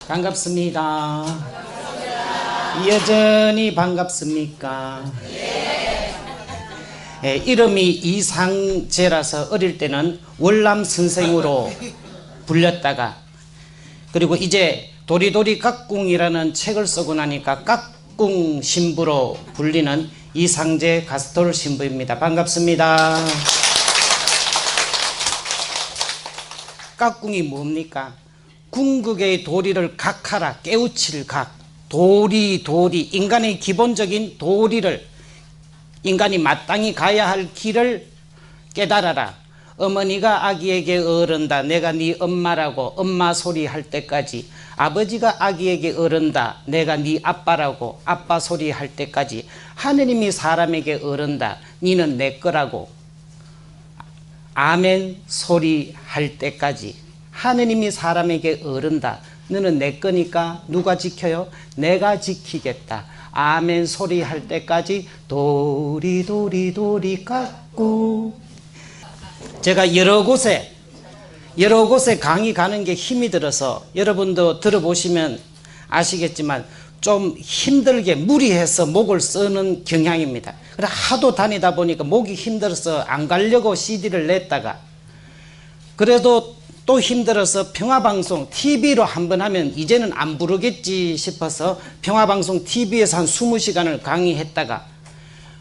반갑습니다. 여전히 반갑습니까? 예, 이름이 이상재라서 어릴 때는 월남 선생으로 불렸다가, 그리고 이제 도리도리 깍꿍이라는 책을 쓰고 나니까 깍꿍 신부로 불리는 이상재 가스톨 신부입니다. 반갑습니다. 깍꿍이 뭡니까? 궁극의 도리를 각하라, 깨우칠 각. 도리, 인간의 기본적인 도리를, 인간이 마땅히 가야 할 길을 깨달아라. 어머니가 아기에게 어른다, 내가 네 엄마라고 엄마 소리 할 때까지, 아버지가 아기에게 어른다, 내가 네 아빠라고 아빠 소리 할 때까지, 하느님이 사람에게 어른다, 니는 내 거라고 아멘 소리 할 때까지, 하느님이 사람에게 어른다, 너는 내 거니까 누가 지켜요? 내가 지키겠다. 아멘 소리 할 때까지 도리 깎고. 제가 여러 곳에 강의 가는 게 힘이 들어서, 여러분도 들어보시면 아시겠지만 좀 힘들게 무리해서 목을 쓰는 경향입니다. 그래 하도 다니다 보니까 목이 힘들어서 안 가려고 CD를 냈다가, 그래도 또 힘들어서 평화방송 TV로 한번 하면 이제는 안 부르겠지 싶어서 평화방송 TV에서 한 20시간을 강의했다가,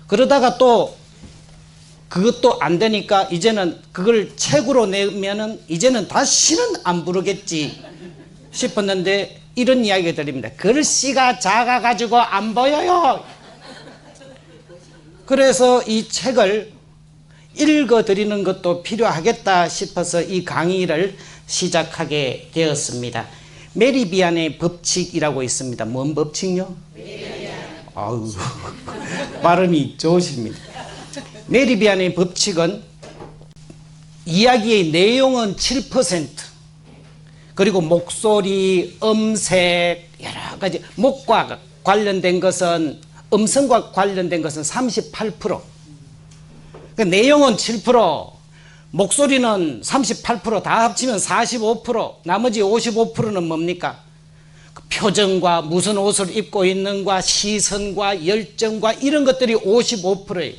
그러다가 또 그것도 안 되니까 이제는 그걸 책으로 내면은 이제는 다시는 안 부르겠지 싶었는데, 이런 이야기 드립니다. 글씨가 작아가지고 안 보여요. 그래서 이 책을 읽어드리는 것도 필요하겠다 싶어서 이 강의를 시작하게 되었습니다. 메리비안의 법칙이라고 있습니다. 뭔 법칙요? 아우, 발음이 좋으십니다. 메리비안의 법칙은 이야기의 내용은 7%, 그리고 목소리, 음색, 여러 가지, 목과 관련된 것은, 음성과 관련된 것은 38%, 그 내용은 7%, 목소리는 38%, 다 합치면 45%, 나머지 55%는 뭡니까? 그 표정과 무슨 옷을 입고 있는가, 시선과 열정과 이런 것들이 55%예요.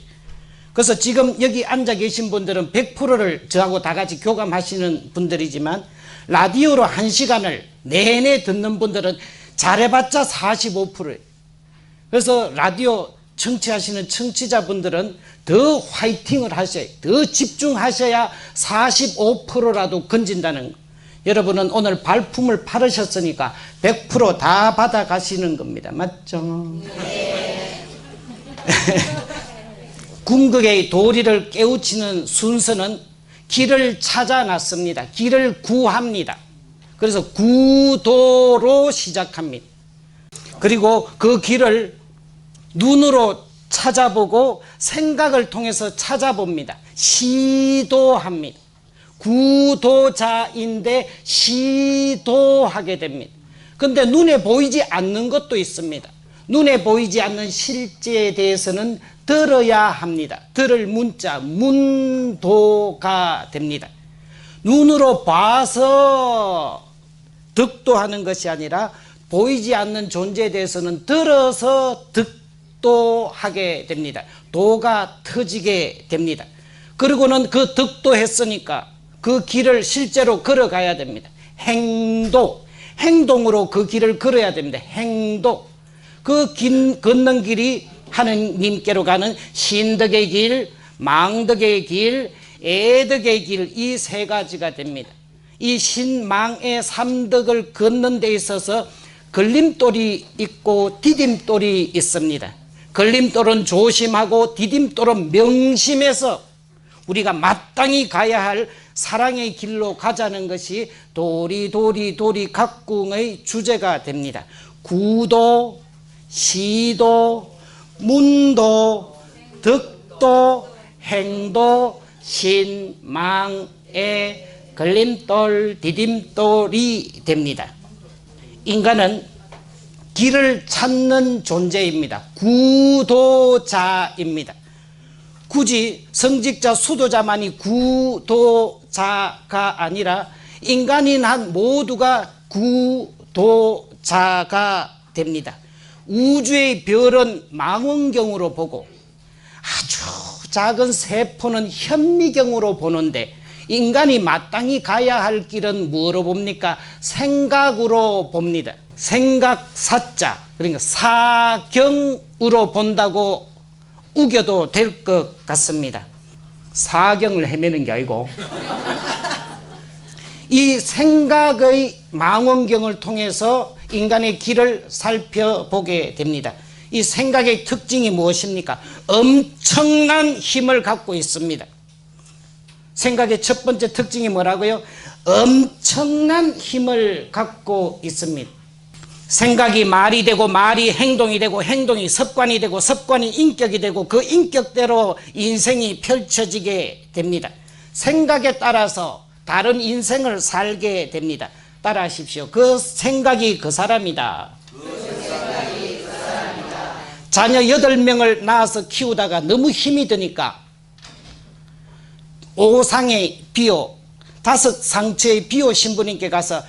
그래서 지금 여기 앉아 계신 분들은 100%를 저하고 다 같이 교감하시는 분들이지만, 라디오로 1시간을 내내 듣는 분들은 잘해봤자 45%예요. 그래서 라디오 청취하시는 청취자분들은 더 화이팅을 하셔야, 더 집중하셔야 45%라도 건진다는 거. 여러분은 오늘 발품을 팔으셨으니까 100% 다 받아가시는 겁니다. 맞죠? 네. 궁극의 도리를 깨우치는 순서는 길을 찾아놨습니다. 길을 구합니다. 그래서 구도로 시작합니다. 그리고 그 길을 눈으로 찾아보고 생각을 통해서 찾아봅니다. 시도합니다. 구도자인데 시도하게 됩니다. 근데 눈에 보이지 않는 것도 있습니다. 눈에 보이지 않는 실제에 대해서는 들어야 합니다. 들을 문자, 문도가 됩니다. 눈으로 봐서 득도하는 것이 아니라 보이지 않는 존재에 대해서는 들어서 득도하게 됩니다. 도가 터지게 됩니다. 그리고는 그 득도했으니까 그 길을 실제로 걸어가야 됩니다. 행동으로 그 길을 걸어야 됩니다. 행동. 그 걷는 길이 하느님께로 가는 신덕의 길, 망덕의 길, 애덕의 길, 이 세 가지가 됩니다. 이 신망의 삼덕을 걷는 데 있어서 걸림돌이 있고 디딤돌이 있습니다. 걸림돌은 조심하고 디딤돌은 명심해서 우리가 마땅히 가야 할 사랑의 길로 가자는 것이 도리 깍꿍의 주제가 됩니다. 구도, 시도, 문도, 득도, 행도, 신망의 걸림돌, 디딤돌이 됩니다. 인간은 길을 찾는 존재입니다. 구도자입니다. 굳이 성직자, 수도자만이 구도자가 아니라 인간인 한 모두가 구도 도자가 됩니다. 우주의 별은 망원경으로 보고 아주 작은 세포는 현미경으로 보는데 인간이 마땅히 가야 할 길은 뭐로 봅니까? 생각으로 봅니다. 생각사자, 그러니까 사경으로 본다고 우겨도 될 것 같습니다. 사경을 헤매는 게 아니고 이 생각의 망원경을 통해서 인간의 길을 살펴보게 됩니다. 이 생각의 특징이 무엇입니까? 엄청난 힘을 갖고 있습니다. 생각의 첫 번째 특징이 뭐라고요? 엄청난 힘을 갖고 있습니다. 생각이 말이 되고 말이 행동이 되고 행동이 습관이 되고 습관이 인격이 되고 그 인격대로 인생이 펼쳐지게 됩니다. 생각에 따라서 다른 인생을 살게 됩니다. 따라하십시오. 그 생각이 그 사람이다. 자녀 8명을 낳아서 키우다가 너무 힘이 드니까 5상의 비호, 5상처의 비호 신부님께 가서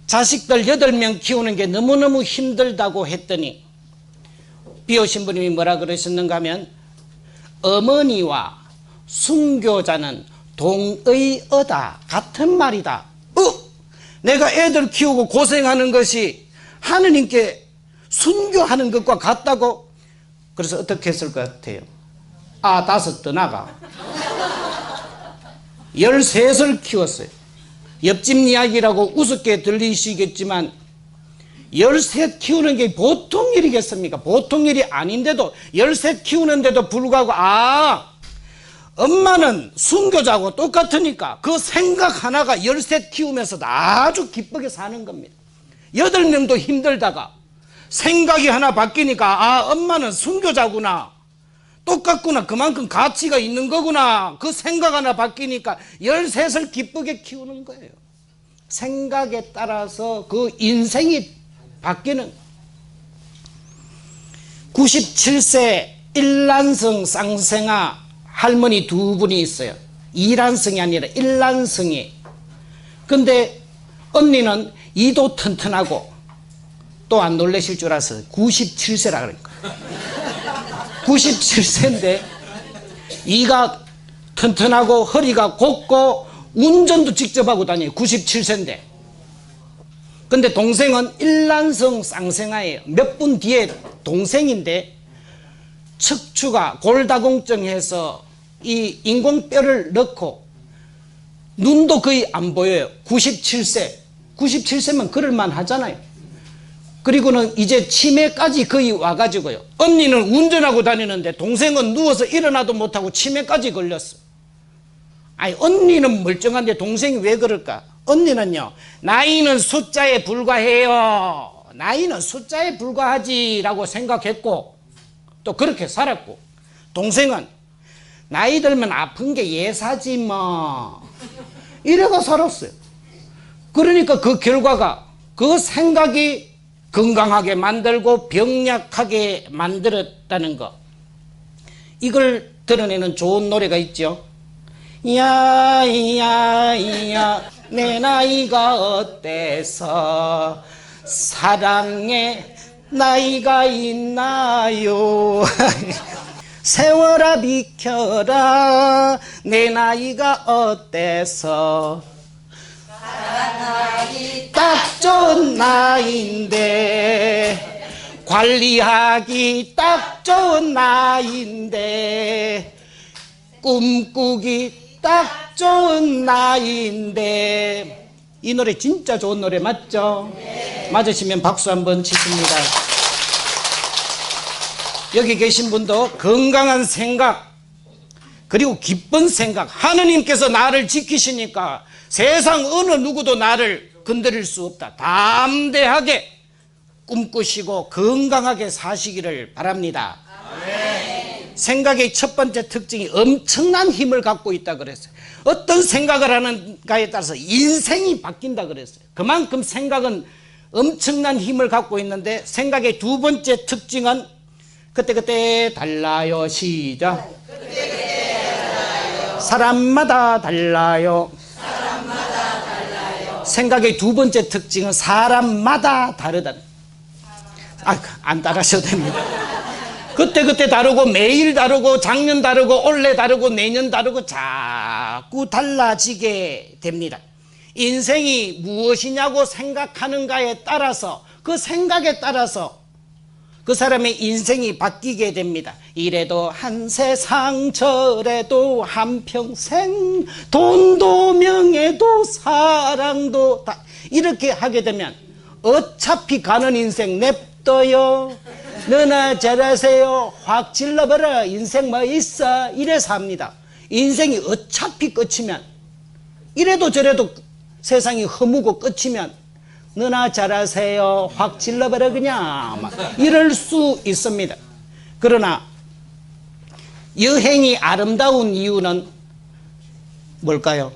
자식들 8명 키우는 게 너무너무 힘들다고 했더니 비호 신부님이 뭐라 그러셨는가 하면 어머니와 순교자는 동의어다. 같은 말이다. 내가 애들 키우고 고생하는 것이 하느님께 순교하는 것과 같다고. 그래서 어떻게 했을 것 같아요? 5 떠나가 13을 키웠어요. 옆집 이야기라고 우습게 들리시겠지만 13 키우는 게 보통 일이겠습니까? 보통 일이 아닌데도 13 키우는데도 불구하고 엄마는 순교자하고 똑같으니까 그 생각 하나가 13 키우면서도 아주 기쁘게 사는 겁니다. 8명도 힘들다가 생각이 하나 바뀌니까 엄마는 순교자구나, 똑같구나, 그만큼 가치가 있는 거구나, 그 생각 하나 바뀌니까 13을 기쁘게 키우는 거예요. 생각에 따라서 그 인생이 바뀌는. 97세 일란성 쌍생아 할머니 2분이 있어요. 이란성이 아니라 일란성이. 근데 언니는 이도 튼튼하고 또 안 놀라실 줄 알았어요. 97세라 그러니까 97세인데 이가 튼튼하고 허리가 곱고 운전도 직접 하고 다녀요. 97세인데. 근데 동생은 일란성 쌍생아예요. 몇 분 뒤에 동생인데 척추가 골다공증해서 이 인공뼈를 넣고 눈도 거의 안 보여요. 97세. 97세면 그럴만 하잖아요. 그리고는 이제 치매까지 거의 와가지고요. 언니는 운전하고 다니는데 동생은 누워서 일어나도 못하고 치매까지 걸렸어. 아니, 언니는 멀쩡한데 동생이 왜 그럴까? 언니는요, 나이는 숫자에 불과해요. 나이는 숫자에 불과하지라고 생각했고 또 그렇게 살았고, 동생은 나이 들면 아픈 게 예사지 뭐 이래가 살았어요. 그러니까 그 결과가 그 생각이 건강하게 만들고 병약하게 만들었다는 거. 이걸 드러내는 좋은 노래가 있죠. 야야야 내 나이가 어때서 사랑에 나이가 있나요. 세월아 비켜라 내 나이가 어때서 딱 좋은 나이인데 관리하기 딱 좋은 나이인데 꿈꾸기 딱 좋은 나이인데. 이 노래 진짜 좋은 노래 맞죠? 네. 맞으시면 박수 한번 치십니다. 여기 계신 분도 건강한 생각 그리고 기쁜 생각, 하느님께서 나를 지키시니까 세상 어느 누구도 나를 건드릴 수 없다. 담대하게 꿈꾸시고 건강하게 사시기를 바랍니다. 아멘. 생각의 첫 번째 특징이 엄청난 힘을 갖고 있다 그랬어요. 어떤 생각을 하는가에 따라서 인생이 바뀐다 그랬어요. 그만큼 생각은 엄청난 힘을 갖고 있는데, 생각의 두 번째 특징은 그때그때 달라요. 시작. 그때그때 달라요. 사람마다 달라요. 사람마다 달라요. 생각의 두 번째 특징은 사람마다 다르다. 안 따라하셔도 됩니다. 그때 다르고 매일 다르고 작년 다르고 올해 다르고 내년 다르고 자꾸 달라지게 됩니다. 인생이 무엇이냐고 생각하는가에 따라서 그 생각에 따라서 그 사람의 인생이 바뀌게 됩니다. 이래도 한 세상 저래도 한평생 돈도 명예도 사랑도 다 이렇게 하게 되면 어차피 가는 인생 냅둬요. 너나 잘하세요. 확 질러버려. 인생 뭐 있어. 이래서 합니다. 인생이 어차피 끝이면 이래도 저래도 세상이 허무고 끝이면 너나 잘하세요. 확 질러버려 그냥 막 이럴 수 있습니다. 그러나 여행이 아름다운 이유는 뭘까요?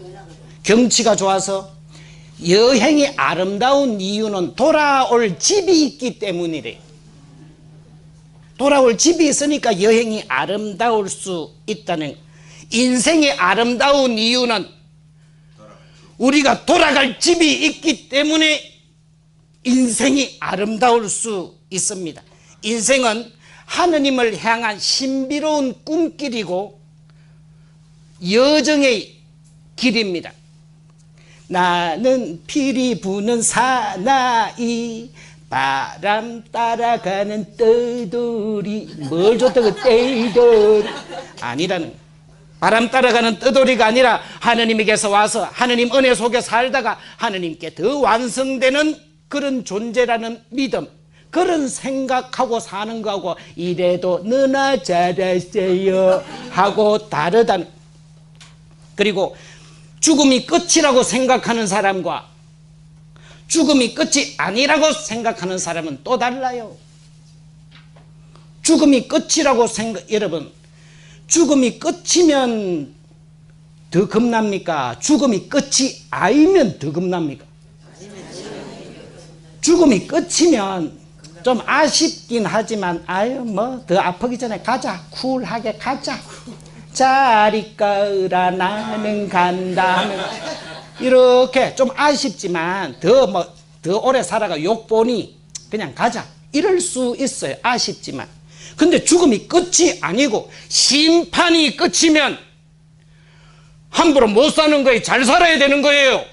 경치가 좋아서. 여행이 아름다운 이유는 돌아올 집이 있기 때문이래. 돌아올 집이 있으니까 여행이 아름다울 수 있다는. 인생이 아름다운 이유는 우리가 돌아갈 집이 있기 때문에 인생이 아름다울 수 있습니다. 인생은 하느님을 향한 신비로운 꿈길이고 여정의 길입니다. 나는 피리 부는 사나이 바람 따라가는 떠돌이. 뭘 줬다고 떠돌이 아니라는 거예요. 바람 따라가는 떠돌이가 아니라 하느님에게서 와서 하느님 은혜 속에 살다가 하느님께 더 완성되는 그런 존재라는 믿음, 그런 생각하고 사는 거하고 이래도 너나 잘했어요 하고 다르다는. 그리고 죽음이 끝이라고 생각하는 사람과 죽음이 끝이 아니라고 생각하는 사람은 또 달라요. 죽음이 끝이라고 여러분, 죽음이 끝이면 더 겁납니까? 죽음이 끝이 아니면 더 겁납니까? 죽음이 끝이면 좀 아쉽긴 하지만 아유 뭐 더 아프기 전에 가자. 쿨하게 가자. 자리가으라 나는 간다 하면 이렇게 좀 아쉽지만 더 오래 살아가 욕 보니 그냥 가자 이럴 수 있어요. 아쉽지만. 근데 죽음이 끝이 아니고 심판이 끝이면 함부로 못 사는 거예요. 잘 살아야 되는 거예요.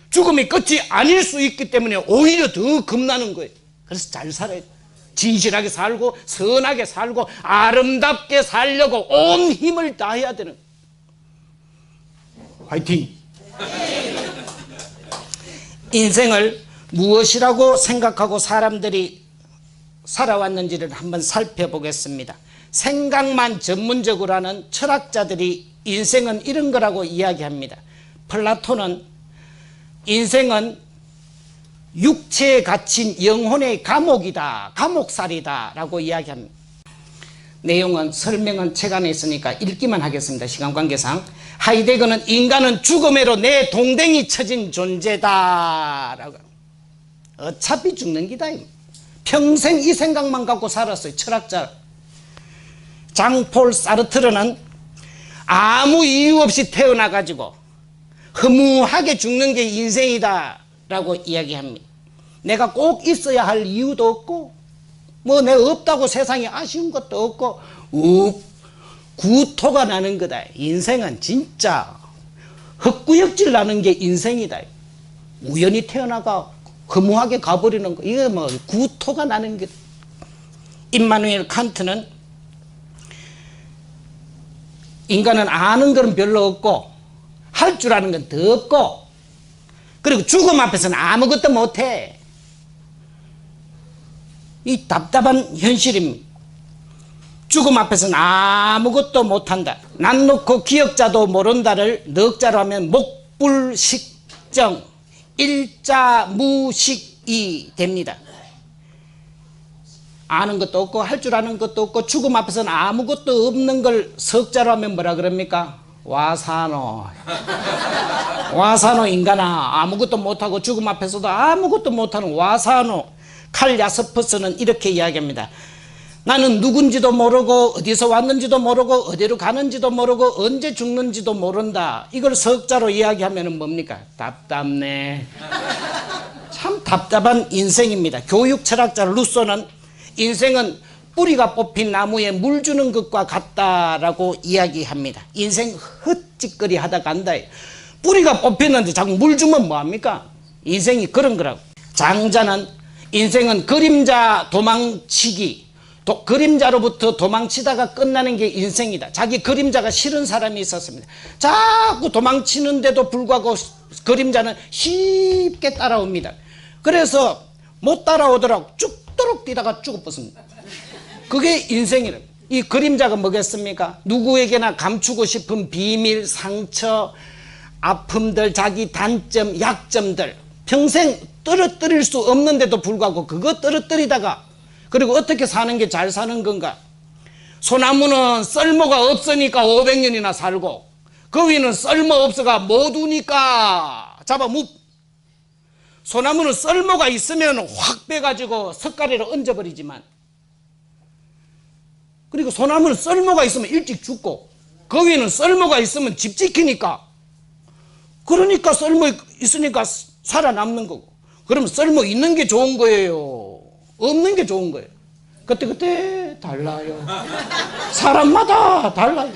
죽음이 끝이 아닐 수 있기 때문에 오히려 더 겁나는 거예요. 그래서 잘 살아야 돼. 진실하게 살고 선하게 살고 아름답게 살려고 온 힘을 다해야 되는. 화이팅! 인생을 무엇이라고 생각하고 사람들이 살아왔는지를 한번 살펴보겠습니다. 생각만 전문적으로 하는 철학자들이 인생은 이런 거라고 이야기합니다. 플라톤은 인생은 육체에 갇힌 영혼의 감옥이다, 감옥살이다 라고 이야기합니다. 내용은 설명은 책 안에 있으니까 읽기만 하겠습니다. 시간 관계상. 하이데거는 인간은 죽음으로 내 동댕이 쳐진 존재다 라고. 어차피 죽는 기다. 평생 이 생각만 갖고 살았어요. 철학자 장폴 사르트르는 아무 이유 없이 태어나가지고 허무하게 죽는 게 인생이다 라고 이야기합니다. 내가 꼭 있어야 할 이유도 없고 뭐 내가 없다고 세상에 아쉬운 것도 없고 구토가 나는 거다. 인생은 진짜 헛구역질 나는 게 인생이다. 우연히 태어나가 허무하게 가버리는 거 이거 뭐 구토가 나는 게. 임마누엘 칸트는 인간은 아는 건 별로 없고 할 줄 아는 건 더 없고 그리고 죽음 앞에서는 아무것도 못해. 이 답답한 현실입니다. 죽음 앞에서는 아무것도 못한다. 난 놓고 기억자도 모른다를 넉자로 하면 목불식정 일자무식이 됩니다. 아는 것도 없고 할 줄 아는 것도 없고 죽음 앞에서는 아무것도 없는 걸 석자로 하면 뭐라 그럽니까? 와사노. 와사노 인간아. 아무것도 못하고 죽음 앞에서도 아무것도 못하는 와사노. 칼 야스퍼스는 이렇게 이야기합니다. 나는 누군지도 모르고 어디서 왔는지도 모르고 어디로 가는지도 모르고 언제 죽는지도 모른다. 이걸 석자로 이야기하면 뭡니까? 답답네. 참 답답한 인생입니다. 교육 철학자 루소는 인생은 뿌리가 뽑힌 나무에 물 주는 것과 같다라고 이야기합니다. 인생 헛짓거리 하다 간다. 뿌리가 뽑혔는데 자꾸 물 주면 뭐합니까? 인생이 그런 거라고. 장자는 인생은 그림자 도망치기, 그림자로부터 도망치다가 끝나는 게 인생이다. 자기 그림자가 싫은 사람이 있었습니다. 자꾸 도망치는데도 불구하고 그림자는 쉽게 따라옵니다. 그래서 못 따라오더라고 죽도록 뛰다가 죽어버립니다. 그게 인생이래. 이 그림자가 뭐겠습니까? 누구에게나 감추고 싶은 비밀, 상처, 아픔들, 자기 단점, 약점들 평생 떨어뜨릴 수 없는데도 불구하고 그거 떨어뜨리다가 그리고 어떻게 사는 게 잘 사는 건가? 소나무는 쓸모가 없으니까 500년이나 살고 그 위는 쓸모 없어가 못 우니까 잡아묵. 소나무는 쓸모가 있으면 확 빼가지고 석가래로 얹어버리지만 그리고 소나무는 쓸모가 있으면 일찍 죽고 그 위는 쓸모가 있으면 집 지키니까 그러니까 쓸모 있으니까 살아남는 거고 그러면 쓸모 있는 게 좋은 거예요? 없는 게 좋은 거예요? 그때 달라요. 사람마다 달라요.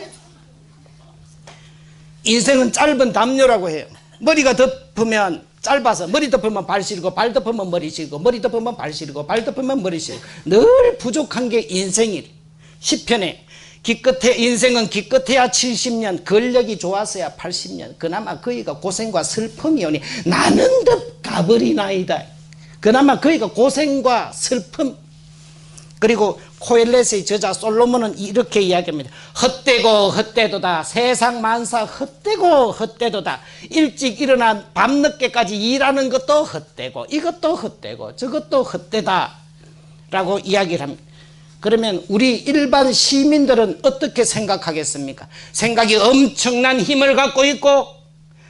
인생은 짧은 담요라고 해요. 머리가 덮으면 짧아서 머리 덮으면 발 시리고 발 덮으면 머리 시리고 머리 덮으면 발 시리고 발 덮으면 머리 시리고 늘 부족한 게 인생이래. 시편에 기껏해 인생은 기껏해야 70년 근력이 좋았어야 80년 그나마 그이가 고생과 슬픔이 오니 나는 더 가버리나이다. 그나마 그이가 고생과 슬픔. 그리고 코엘렛의 저자 솔로몬은 이렇게 이야기합니다. 헛되고 헛되도다. 세상 만사 헛되고 헛되도다. 일찍 일어나 밤늦게까지 일하는 것도 헛되고 이것도 헛되고 저것도 헛되다 라고 이야기를 합니다. 그러면 우리 일반 시민들은 어떻게 생각하겠습니까? 생각이 엄청난 힘을 갖고 있고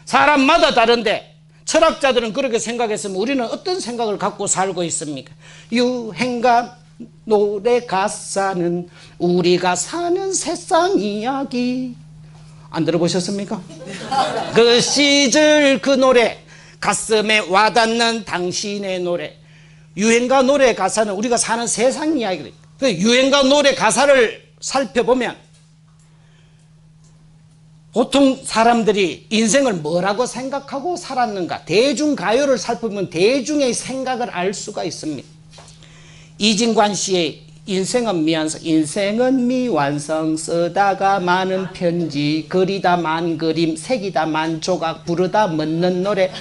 사람마다 다른데 철학자들은 그렇게 생각했으면 우리는 어떤 생각을 갖고 살고 있습니까? 유행가 노래 가사는 우리가 사는 세상 이야기. 안 들어보셨습니까? 그 시절 그 노래 가슴에 와닿는 당신의 노래. 유행가 노래 가사는 우리가 사는 세상 이야기를. 그 유행가 노래 가사를 살펴보면 보통 사람들이 인생을 뭐라고 생각하고 살았는가 대중가요를 살펴보면 대중의 생각을 알 수가 있습니다. 이진관 씨의 인생은 미완성. 인생은 미완성 쓰다가 많은 편지 그리다 만 그림 새기다 만 조각 부르다 묻는 노래.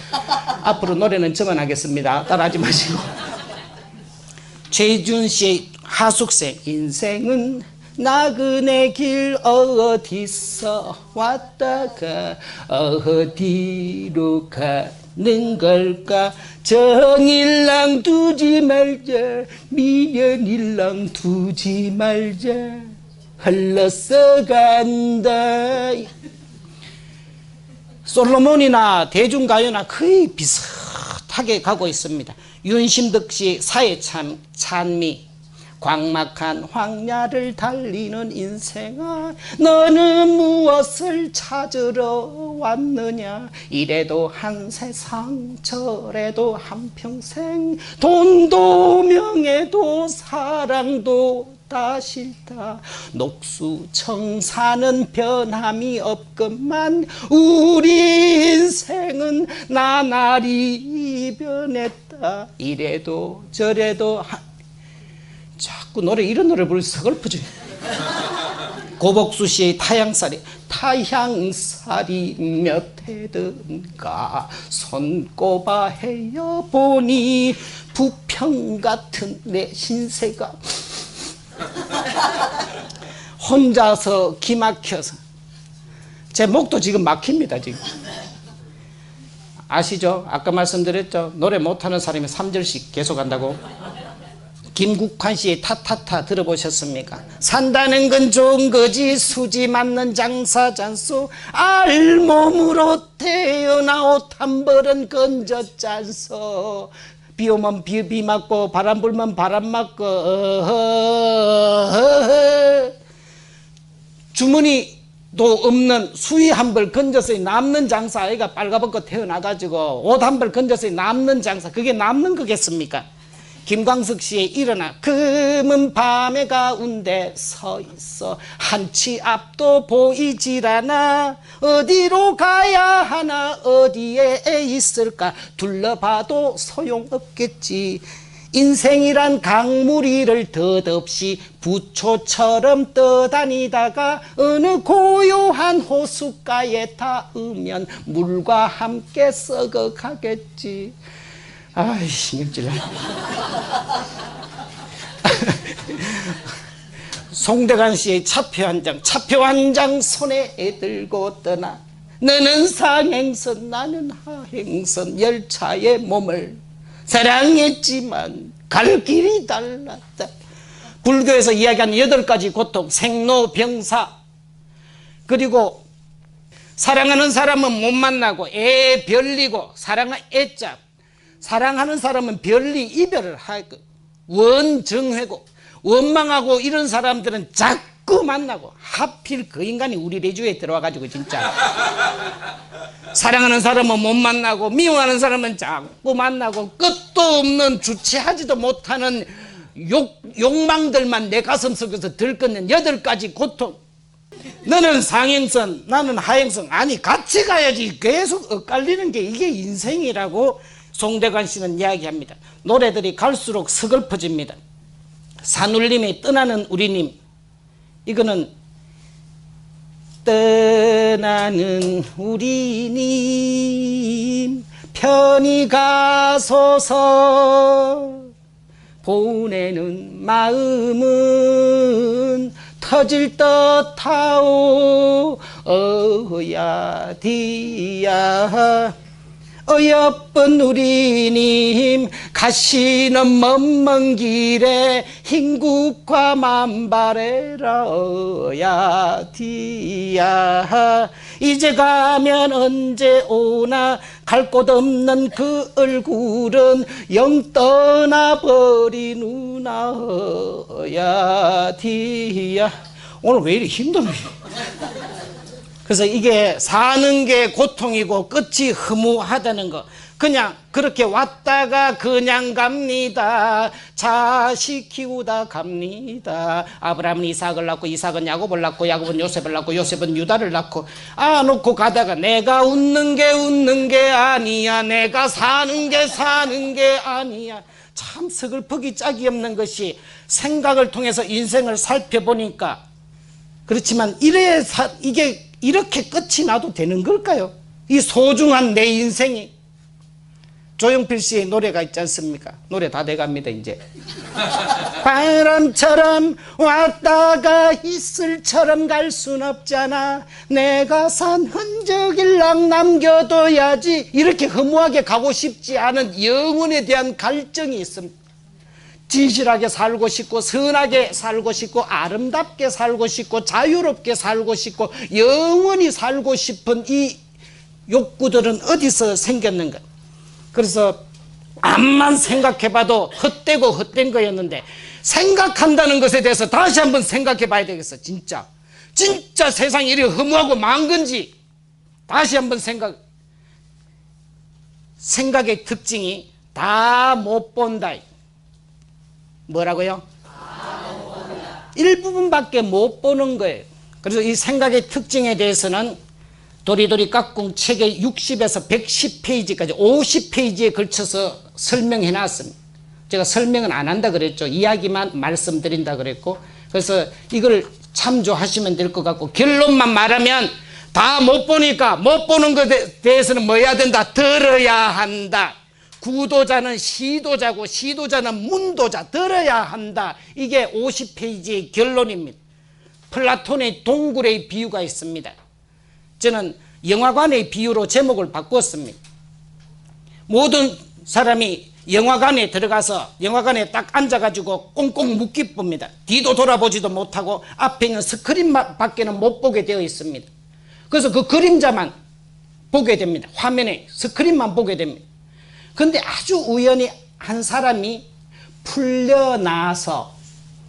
앞으로 노래는 저만 하겠습니다. 따라하지 마시고. 최준 씨의 하숙생. 인생은 나그네 길 어디서 왔다가 어디로 가는 걸까. 정일랑 두지 말자 미련일랑 두지 말자 흘러서 간다. 솔로몬이나 대중가요나 거의 비슷하게 가고 있습니다. 윤심덕 씨 사회 찬미. 광막한 황야를 달리는 인생아 너는 무엇을 찾으러 왔느냐. 이래도 한 세상 저래도 한 평생 돈도 명예도 사랑도 다 싫다. 녹수청사는 변함이 없건만 우리 인생은 나날이 변했다. 이래도 저래도 자꾸 노래 이런 노래 부르면서 서글프죠. 고복수 씨의 타향살이. 타향살이 몇 해든가 손꼽아 헤어보니 부평 같은 내 신세가 혼자서 기막혀서 제 목도 지금 막힙니다. 지금 아시죠? 아까 말씀드렸죠? 노래 못하는 사람이 3절씩 계속 한다고. 김국환 씨의 타타타 들어보셨습니까? 산다는 건 좋은 거지 수지 맞는 장사잔소 알몸으로 태어나 옷 한 벌은 건졌잖소 비 오면 비 맞고 바람 불면 바람 맞고 주머니도 없는 수위 한 벌 건져서 남는 장사. 아이가 빨가벗고 태어나가지고 옷 한 벌 건져서 남는 장사. 그게 남는 거겠습니까? 김광석 씨의 일어나 금은 밤의 가운데 서 있어 한치 앞도 보이질 않아 어디로 가야 하나 어디에 있을까 둘러봐도 소용없겠지 인생이란 강물이를 덧없이 부초처럼 떠다니다가 어느 고요한 호숫가에 닿으면 물과 함께 썩어가겠지. 아이 신경질나. 송대관 씨의 차표 한 장 손에 들고 떠나 너는 상행선 나는 하행선 열차의 몸을 사랑했지만 갈 길이 달랐다. 불교에서 이야기하는 8가지 고통 생로병사 그리고 사랑하는 사람은 못 만나고 애 별리고 애자 사랑하는 사람은 별리 이별을 하고 원정회고 원망하고 이런 사람들은 자꾸 만나고 하필 그 인간이 우리 내주에 들어와가지고 진짜 사랑하는 사람은 못 만나고 미워하는 사람은 자꾸 만나고 끝도 없는 주체하지도 못하는 욕망들만 내 가슴 속에서 들끓는 8가지 고통. 너는 상행선 나는 하행선 아니 같이 가야지 계속 엇갈리는 게 이게 인생이라고 송대관 씨는 이야기합니다. 노래들이 갈수록 서글퍼집니다. 산울림의 떠나는 우리님 이거는 떠나는 우리님 편히 가소서 보내는 마음은 터질 듯하오 어야디야 어여쁜 우리님 가시는 먼먼 길에 흰국화 만발해라 어야디야 이제 가면 언제 오나 갈 곳 없는 그 얼굴은 영 떠나버리누나 어야디야. 오늘 왜 이렇게 힘드네. 그래서 이게 사는 게 고통이고 끝이 허무하다는 거. 그냥 그렇게 왔다가 그냥 갑니다. 자식 키우다 갑니다. 아브라함은 이삭을 낳고 이삭은 야곱을 낳고 야곱은 요셉을 낳고 요셉은 유다를 낳고 놓고 가다가 내가 웃는 게 아니야. 내가 사는 게 아니야. 참 서글프기 짝이 없는 것이 생각을 통해서 인생을 살펴보니까 그렇지만 이게 이렇게 끝이 나도 되는 걸까요? 이 소중한 내 인생이. 조용필 씨의 노래가 있지 않습니까? 노래 다 돼갑니다 이제. 바람처럼 왔다가 이슬처럼 갈 순 없잖아. 내가 산 흔적일랑 남겨둬야지. 이렇게 허무하게 가고 싶지 않은 영혼에 대한 갈증이 있습니다. 진실하게 살고 싶고 선하게 살고 싶고 아름답게 살고 싶고 자유롭게 살고 싶고 영원히 살고 싶은 이 욕구들은 어디서 생겼는가. 그래서 암만 생각해봐도 헛되고 헛된 거였는데 생각한다는 것에 대해서 다시 한번 생각해 봐야 되겠어. 진짜 세상이 이렇게 허무하고 망 건지 다시 한번 생각의 특징이 다 못 본다. 뭐라고요? 일부분밖에 못 보는 거예요. 그래서 이 생각의 특징에 대해서는 도리도리 깍꿍 책의 60에서 110페이지까지 50페이지에 걸쳐서 설명해 놨습니다. 제가 설명은 안 한다 그랬죠. 이야기만 말씀드린다 그랬고, 그래서 이걸 참조하시면 될 것 같고, 결론만 말하면 다 못 보니까 못 보는 것에 대해서는 뭐 해야 된다? 들어야 한다. 구도자는 시도자고 시도자는 문도자. 들어야 한다. 이게 50페이지의 결론입니다. 플라톤의 동굴의 비유가 있습니다. 저는 영화관의 비유로 제목을 바꿨습니다. 모든 사람이 영화관에 들어가서 영화관에 딱 앉아가지고 꽁꽁 묶이 봅니다. 뒤도 돌아보지도 못하고 앞에 있는 스크린 밖에는 못 보게 되어 있습니다. 그래서 그 그림자만 보게 됩니다. 화면에 스크린만 보게 됩니다. 그런데 아주 우연히 한 사람이 풀려나서,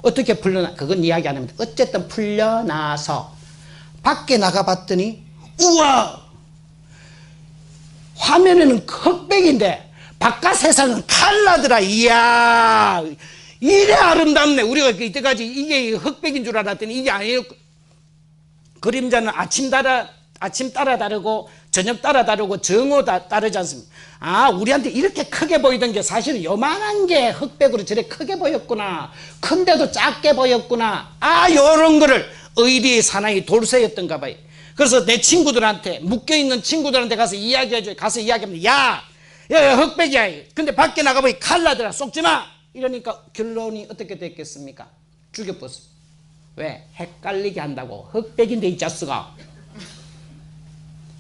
어떻게 풀려나, 그건 이야기 안 합니다. 어쨌든 풀려나서 밖에 나가봤더니 우와, 화면에는 흑백인데 바깥 세상은 칼라더라. 이야, 이래 아름답네. 우리가 이때까지 이게 흑백인 줄 알았더니 이게 아니에요. 그림자는 아침 따라 다르고 저녁 따라 다르고 정오 따르지 않습니까? 아, 우리한테 이렇게 크게 보이던 게 사실은 요만한 게 흑백으로 저래 크게 보였구나. 큰데도 작게 보였구나. 아, 요런 거를 의리 사나이 돌쇠였던가 봐요. 그래서 내 친구들한테, 묶여있는 친구들한테 가서 이야기해줘요. 가서 이야기하면 야, 흑백이야. 근데 밖에 나가보니 칼라더라. 속지 마. 이러니까 결론이 어떻게 됐겠습니까? 죽여버렸어. 왜? 헷갈리게 한다고. 흑백인데 이 자스가.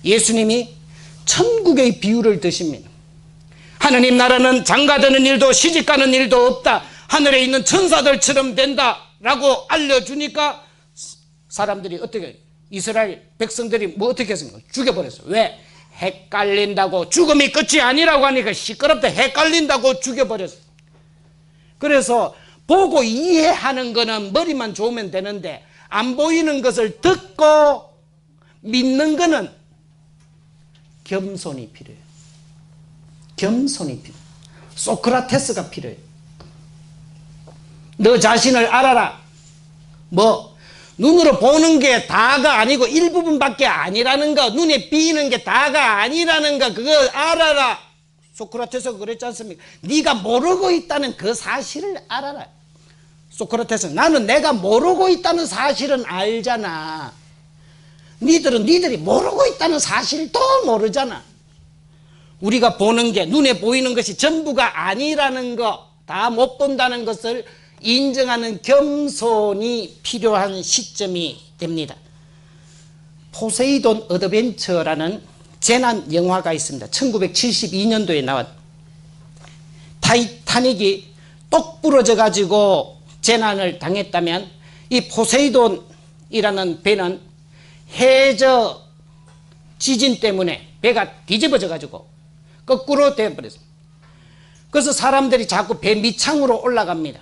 예수님이 천국의 비유를 드십니다. 하느님 나라는 장가드는 일도 시집가는 일도 없다. 하늘에 있는 천사들처럼 된다 라고 알려주니까 사람들이 어떻게, 이스라엘 백성들이 뭐 어떻게 했습니까? 죽여버렸어요. 왜? 헷갈린다고. 죽음이 끝이 아니라고 하니까 시끄럽다. 헷갈린다고 죽여버렸어요. 그래서 보고 이해하는 거는 머리만 좋으면 되는데 안 보이는 것을 듣고 믿는 거는 겸손이 필요해요. 겸손이 필요해요. 소크라테스가 필요해요. 너 자신을 알아라. 뭐 눈으로 보는 게 다가 아니고 일부분밖에 아니라는 거, 눈에 띄는 게 다가 아니라는 거, 그거 알아라. 소크라테스가 그랬지 않습니까? 네가 모르고 있다는 그 사실을 알아라. 소크라테스, 나는 내가 모르고 있다는 사실은 알잖아. 니들이 모르고 있다는 사실도 모르잖아. 우리가 보는 게, 눈에 보이는 것이 전부가 아니라는 거, 다 못 본다는 것을 인정하는 겸손이 필요한 시점이 됩니다. 포세이돈 어드벤처라는 재난 영화가 있습니다. 1972년도에 나왔. 타이타닉이 똑 부러져 가지고 재난을 당했다면 이 포세이돈이라는 배는 해저 지진 때문에 배가 뒤집어져 가지고 거꾸로 되어버렸습니다. 그래서 사람들이 자꾸 배 밑창으로 올라갑니다.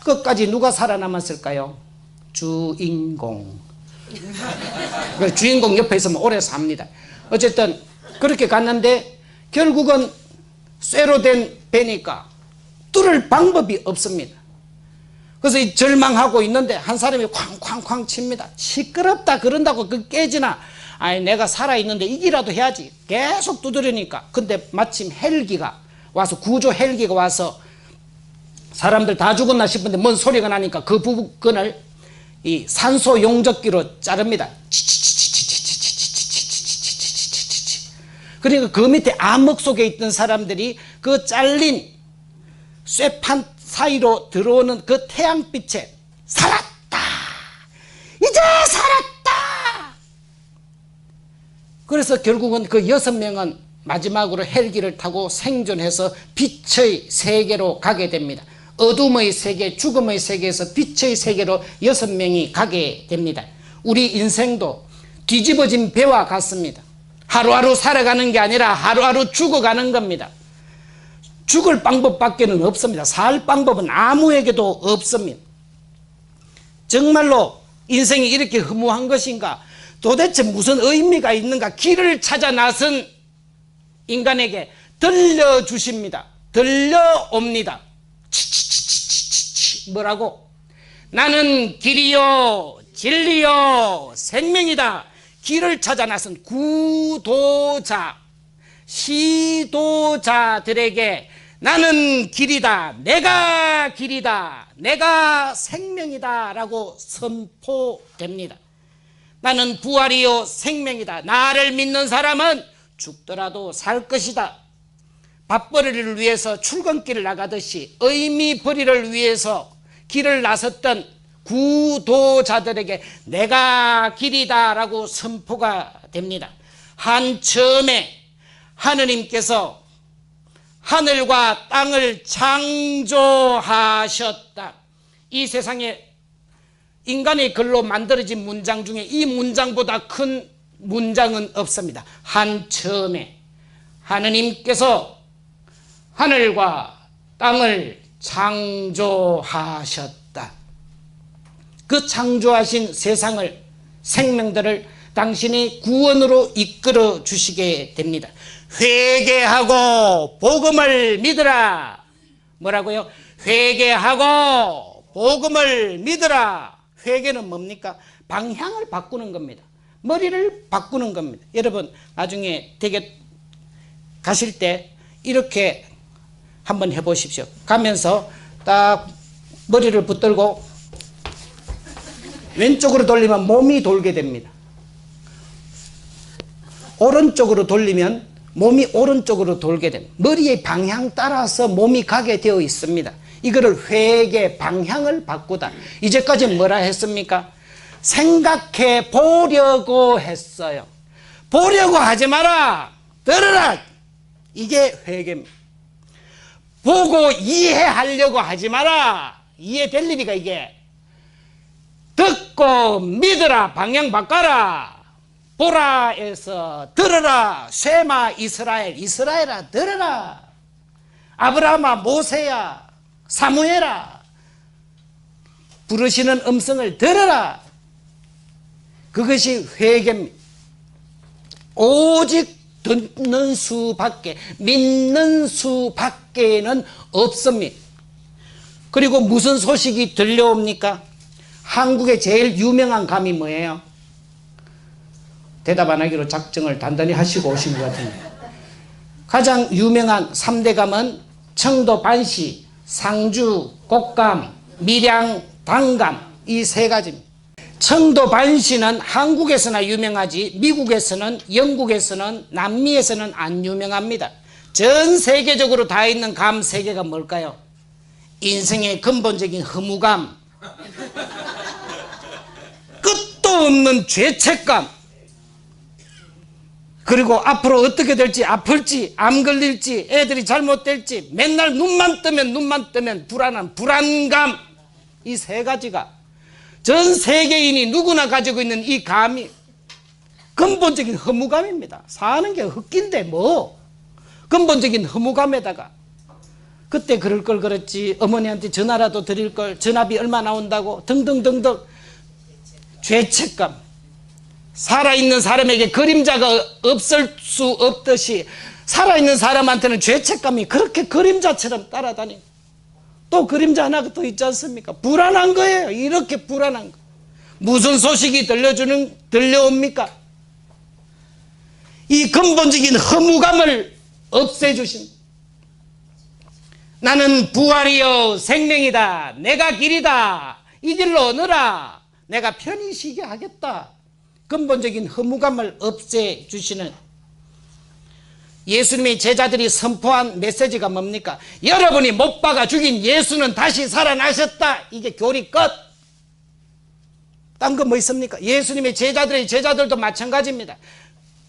끝까지 누가 살아남았을까요? 주인공. 주인공 옆에 있으면 오래 삽니다. 어쨌든 그렇게 갔는데 결국은 쇠로 된 배니까 뚫을 방법이 없습니다. 그래서 절망하고 있는데 한 사람이 쾅쾅쾅 칩니다. 시끄럽다 그런다고 그 깨지나. 아니, 내가 살아있는데 이기라도 해야지. 계속 두드리니까. 근데 마침 헬기가 와서, 구조 헬기가 와서 사람들 다 죽었나 싶은데 뭔 소리가 나니까 그 부분을 이 산소 용접기로 자릅니다. 그러니까 그 밑에 암흑 속에 있던 사람들이 그 잘린 쇠판 사이로 들어오는 그 태양빛에 살았다, 이제 살았다. 그래서 결국은 그 6명은 마지막으로 헬기를 타고 생존해서 빛의 세계로 가게 됩니다. 어둠의 세계, 죽음의 세계에서 빛의 세계로 6명이 가게 됩니다. 우리 인생도 뒤집어진 배와 같습니다. 하루하루 살아가는 게 아니라 하루하루 죽어가는 겁니다. 죽을 방법밖에는 없습니다. 살 방법은 아무에게도 없습니다. 정말로 인생이 이렇게 허무한 것인가? 도대체 무슨 의미가 있는가? 길을 찾아 나선 인간에게 들려주십니다. 들려옵니다. 뭐라고? 나는 길이요 진리요 생명이다. 길을 찾아 나선 구도자, 시도자들에게 나는 길이다, 내가 길이다, 내가 생명이다 라고 선포됩니다. 나는 부활이요 생명이다. 나를 믿는 사람은 죽더라도 살 것이다. 밥벌이를 위해서 출근길을 나가듯이 의미벌이를 위해서 길을 나섰던 구도자들에게 내가 길이다 라고 선포가 됩니다. 한처음에 하느님께서 하늘과 땅을 창조하셨다. 이 세상에 인간의 글로 만들어진 문장 중에 이 문장보다 큰 문장은 없습니다. 한처음에 하느님께서 하늘과 땅을 창조하셨다. 그 창조하신 세상을, 생명들을 당신이 구원으로 이끌어 주시게 됩니다. 회개하고 복음을 믿으라. 뭐라고요? 회개하고 복음을 믿으라. 회개는 뭡니까? 방향을 바꾸는 겁니다. 머리를 바꾸는 겁니다. 여러분 나중에 댁에 가실 때 이렇게 한번 해보십시오. 가면서 딱 머리를 붙들고 왼쪽으로 돌리면 몸이 돌게 됩니다. 오른쪽으로 돌리면 몸이 오른쪽으로 돌게 됩니다. 머리의 방향 따라서 몸이 가게 되어 있습니다. 이거를 회개, 방향을 바꾸다. 이제까지 뭐라 했습니까? 생각해 보려고 했어요. 보려고 하지 마라. 들으라. 이게 회개입니다. 보고 이해하려고 하지 마라. 이해될 일이가 이게. 듣고 믿으라. 방향 바꿔라. 보라에서 들으라. 쉐마 이스라엘. 이스라엘아 들으라. 아브라함아 모세야 사무엘아 부르시는 음성을 들으라. 그것이 회개입니다. 오직 듣는 수밖에, 믿는 수밖에는 없습니다. 그리고 무슨 소식이 들려옵니까? 한국의 제일 유명한 감이 뭐예요? 대답 안 하기로 작정을 단단히 하시고 오신 것 같은데, 가장 유명한 3대 감은 청도 반시, 상주 곡감, 밀양 단감, 이 세 가지입니다. 청도 반시는 한국에서나 유명하지 미국에서는, 영국에서는, 남미에서는 안 유명합니다. 전 세계적으로 다 있는 감 세 개가 뭘까요? 인생의 근본적인 허무감, 끝도 없는 죄책감, 그리고 앞으로 어떻게 될지, 아플지, 암 걸릴지, 애들이 잘못될지, 맨날 눈만 뜨면 불안한 불안감, 이 세 가지가 전 세계인이 누구나 가지고 있는 이 감이 근본적인 허무감입니다. 사는 게 헛긴데 뭐 근본적인 허무감에다가 그때 그럴 걸 그랬지, 어머니한테 전화라도 드릴 걸, 전화비 얼마 나온다고 등등등등. 죄책감, 살아있는 사람에게 그림자가 없을 수 없듯이 살아있는 사람한테는 죄책감이 그렇게 그림자처럼 따라다니고, 또 그림자 하나가 또 있지 않습니까? 불안한 거예요. 이렇게 불안한 거. 무슨 소식이 들려옵니까? 이 근본적인 허무감을 없애주신, 나는 부활이요 생명이다, 내가 길이다, 이 길로 오너라, 내가 편히 쉬게 하겠다. 근본적인 허무감을 없애주시는 예수님의 제자들이 선포한 메시지가 뭡니까? 여러분이 못 박아 죽인 예수는 다시 살아나셨다. 이게 교리 끝. 딴 거 뭐 있습니까? 예수님의 제자들도 마찬가지입니다.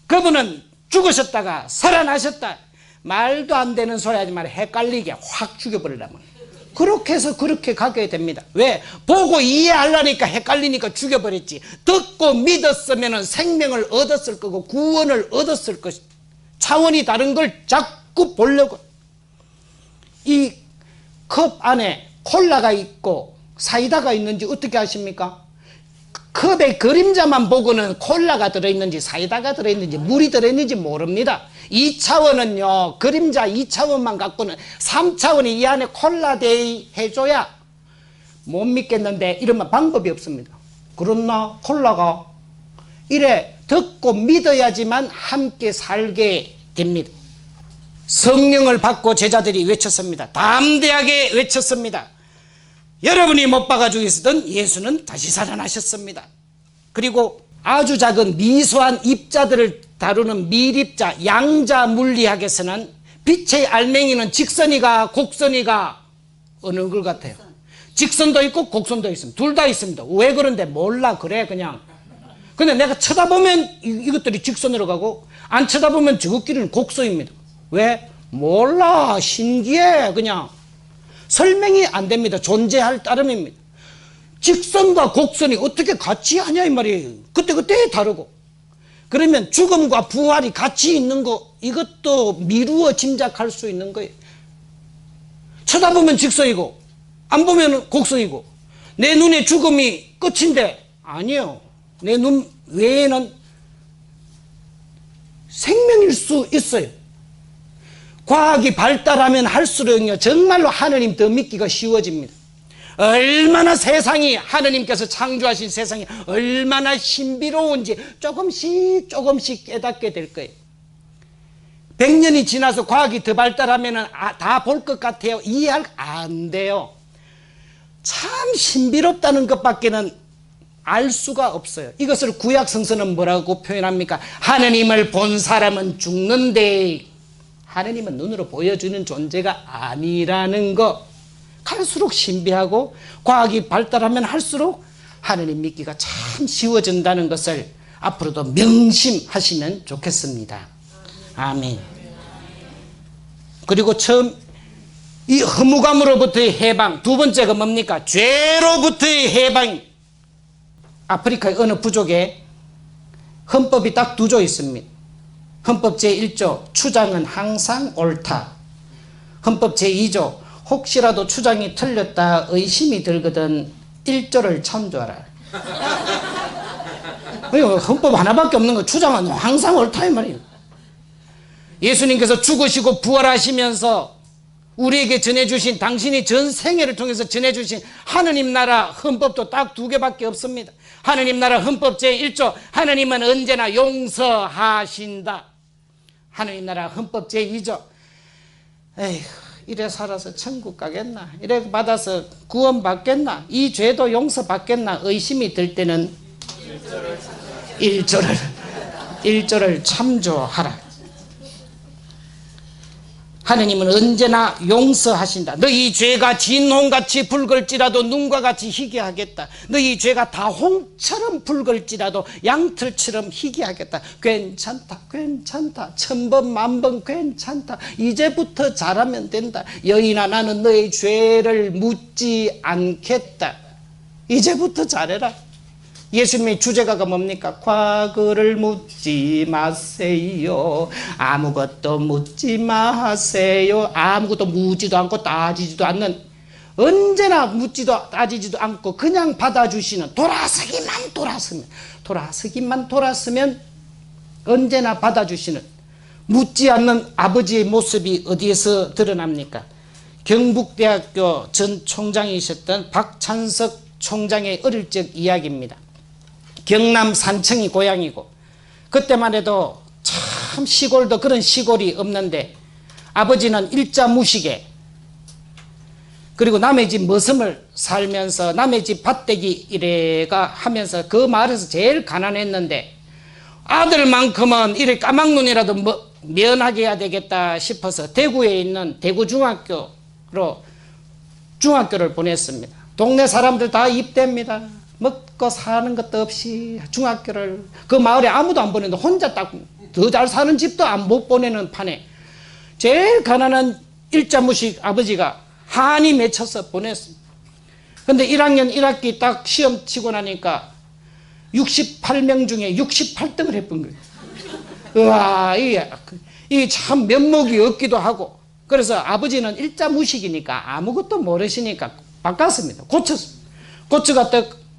그분은 죽으셨다가 살아나셨다. 말도 안 되는 소리 하지 말아. 헷갈리게 확 죽여버리려면. 그렇게 해서 그렇게 가게 됩니다. 왜? 보고 이해하려니까 헷갈리니까 죽여버렸지. 듣고 믿었으면 생명을 얻었을 거고 구원을 얻었을 것이다. 차원이 다른 걸 자꾸 보려고. 이 컵 안에 콜라가 있고 사이다가 있는지 어떻게 아십니까? 컵의 그림자만 보고는 콜라가 들어있는지 사이다가 들어있는지 물이 들어있는지 모릅니다. 2차원은요 그림자 2차원만 갖고는 3차원이 이 안에 콜라데이 해줘야 못 믿겠는데 이러면 방법이 없습니다. 그렇나? 콜라가 이래 듣고 믿어야지만 함께 살게 됩니다. 성령을 받고 제자들이 외쳤습니다. 담대하게 외쳤습니다. 여러분이 못 박아 죽였던 예수는 다시 살아나셨습니다. 그리고 아주 작은 미소한 입자들을 다루는 밀입자, 양자 물리학에서는 빛의 알맹이는 직선이가 곡선이가 어느 걸 같아요? 직선도 있고 곡선도 있습니다. 둘 다 있습니다. 왜 그런데 몰라 그래 그냥. 근데 내가 쳐다보면 이것들이 직선으로 가고 안 쳐다보면 저것끼리는 곡선입니다. 왜? 몰라. 신기해. 그냥 설명이 안 됩니다. 존재할 따름입니다. 직선과 곡선이 어떻게 같이 하냐 이 말이에요. 그때 다르고. 그러면 죽음과 부활이 같이 있는 거 이것도 미루어 짐작할 수 있는 거예요. 쳐다보면 직성이고 안 보면 곡성이고 내 눈에 죽음이 끝인데 아니요. 내 눈 외에는 생명일 수 있어요. 과학이 발달하면 할수록요 정말로 하느님 더 믿기가 쉬워집니다. 얼마나 세상이 하느님께서 창조하신 세상이 얼마나 신비로운지 조금씩 깨닫게 될 거예요. 100년이 지나서 과학이 더 발달하면 다 볼 것 같아요. 이해할 안 돼요. 참 신비롭다는 것밖에는 알 수가 없어요. 이것을 구약 성서는 뭐라고 표현합니까? 하느님을 본 사람은 죽는데 하느님은 눈으로 보여주는 존재가 아니라는 거. 갈수록 신비하고 과학이 발달하면 할수록 하느님 믿기가 참 쉬워진다는 것을 앞으로도 명심하시면 좋겠습니다. 아멘. 그리고 처음 이 허무감으로부터의 해방, 두 번째가 뭡니까? 죄로부터의 해방. 아프리카의 어느 부족에 헌법이 딱 두 조 있습니다. 헌법 제1조 추장은 항상 옳다. 헌법 제2조 혹시라도 추장이 틀렸다 의심이 들거든 1조를 참조하라. 헌법 하나밖에 없는 거 추장은 항상 옳다 이 말이에요. 예수님께서 죽으시고 부활하시면서 우리에게 전해주신 당신이 전 생애를 통해서 전해주신 하느님 나라 헌법도 딱 두 개밖에 없습니다. 하느님 나라 헌법 제1조 하느님은 언제나 용서하신다. 하느님 나라 헌법 제2조 에휴 이래 살아서 천국 가겠나, 이래 받아서 구원 받겠나, 이 죄도 용서받겠나 의심이 들 때는 1조를 참조하라. 하느님은 언제나 용서하신다. 너희 죄가 진홍같이 붉을지라도 눈과 같이 희게하겠다. 너희 죄가 다홍처럼 붉을지라도 양털처럼 희게하겠다. 괜찮다, 괜찮다. 천번 만번 괜찮다. 이제부터 잘하면 된다. 여인아 나는 너의 죄를 묻지 않겠다. 이제부터 잘해라. 예수님의 주제가가 뭡니까? 과거를 묻지 마세요. 아무것도 묻지 마세요. 아무것도 묻지도 않고 따지지도 않는, 언제나 묻지도 따지지도 않고 그냥 받아주시는, 돌아서기만 돌았으면 언제나 받아주시는 묻지 않는 아버지의 모습이 어디에서 드러납니까? 경북대학교 전 총장이셨던 박찬석 총장의 어릴 적 이야기입니다. 경남 산청이 고향이고 그때만 해도 참 시골도 그런 시골이 없는데 아버지는 일자 무식에 그리고 남의 집 머슴을 살면서 남의 집 밭대기 이래가 하면서 그 마을에서 제일 가난했는데 아들만큼은 이렇게 까막눈이라도 면하게 해야 되겠다 싶어서 대구에 있는 대구중학교로 중학교를 보냈습니다. 동네 사람들 다 입대입니다. 먹고 사는 것도 없이 중학교를, 그 마을에 아무도 안 보내는데 혼자 딱 더 잘 사는 집도 못 보내는 판에 제일 가난한 일자무식 아버지가 한이 맺혀서 보냈습니다. 근데 1학년 1학기 딱 시험 치고 나니까 68명 중에 68등을 해본 거예요. 우와, 이게 참 면목이 없기도 하고. 그래서 아버지는 일자무식이니까 아무것도 모르시니까 바꿨습니다. 고쳤습니다.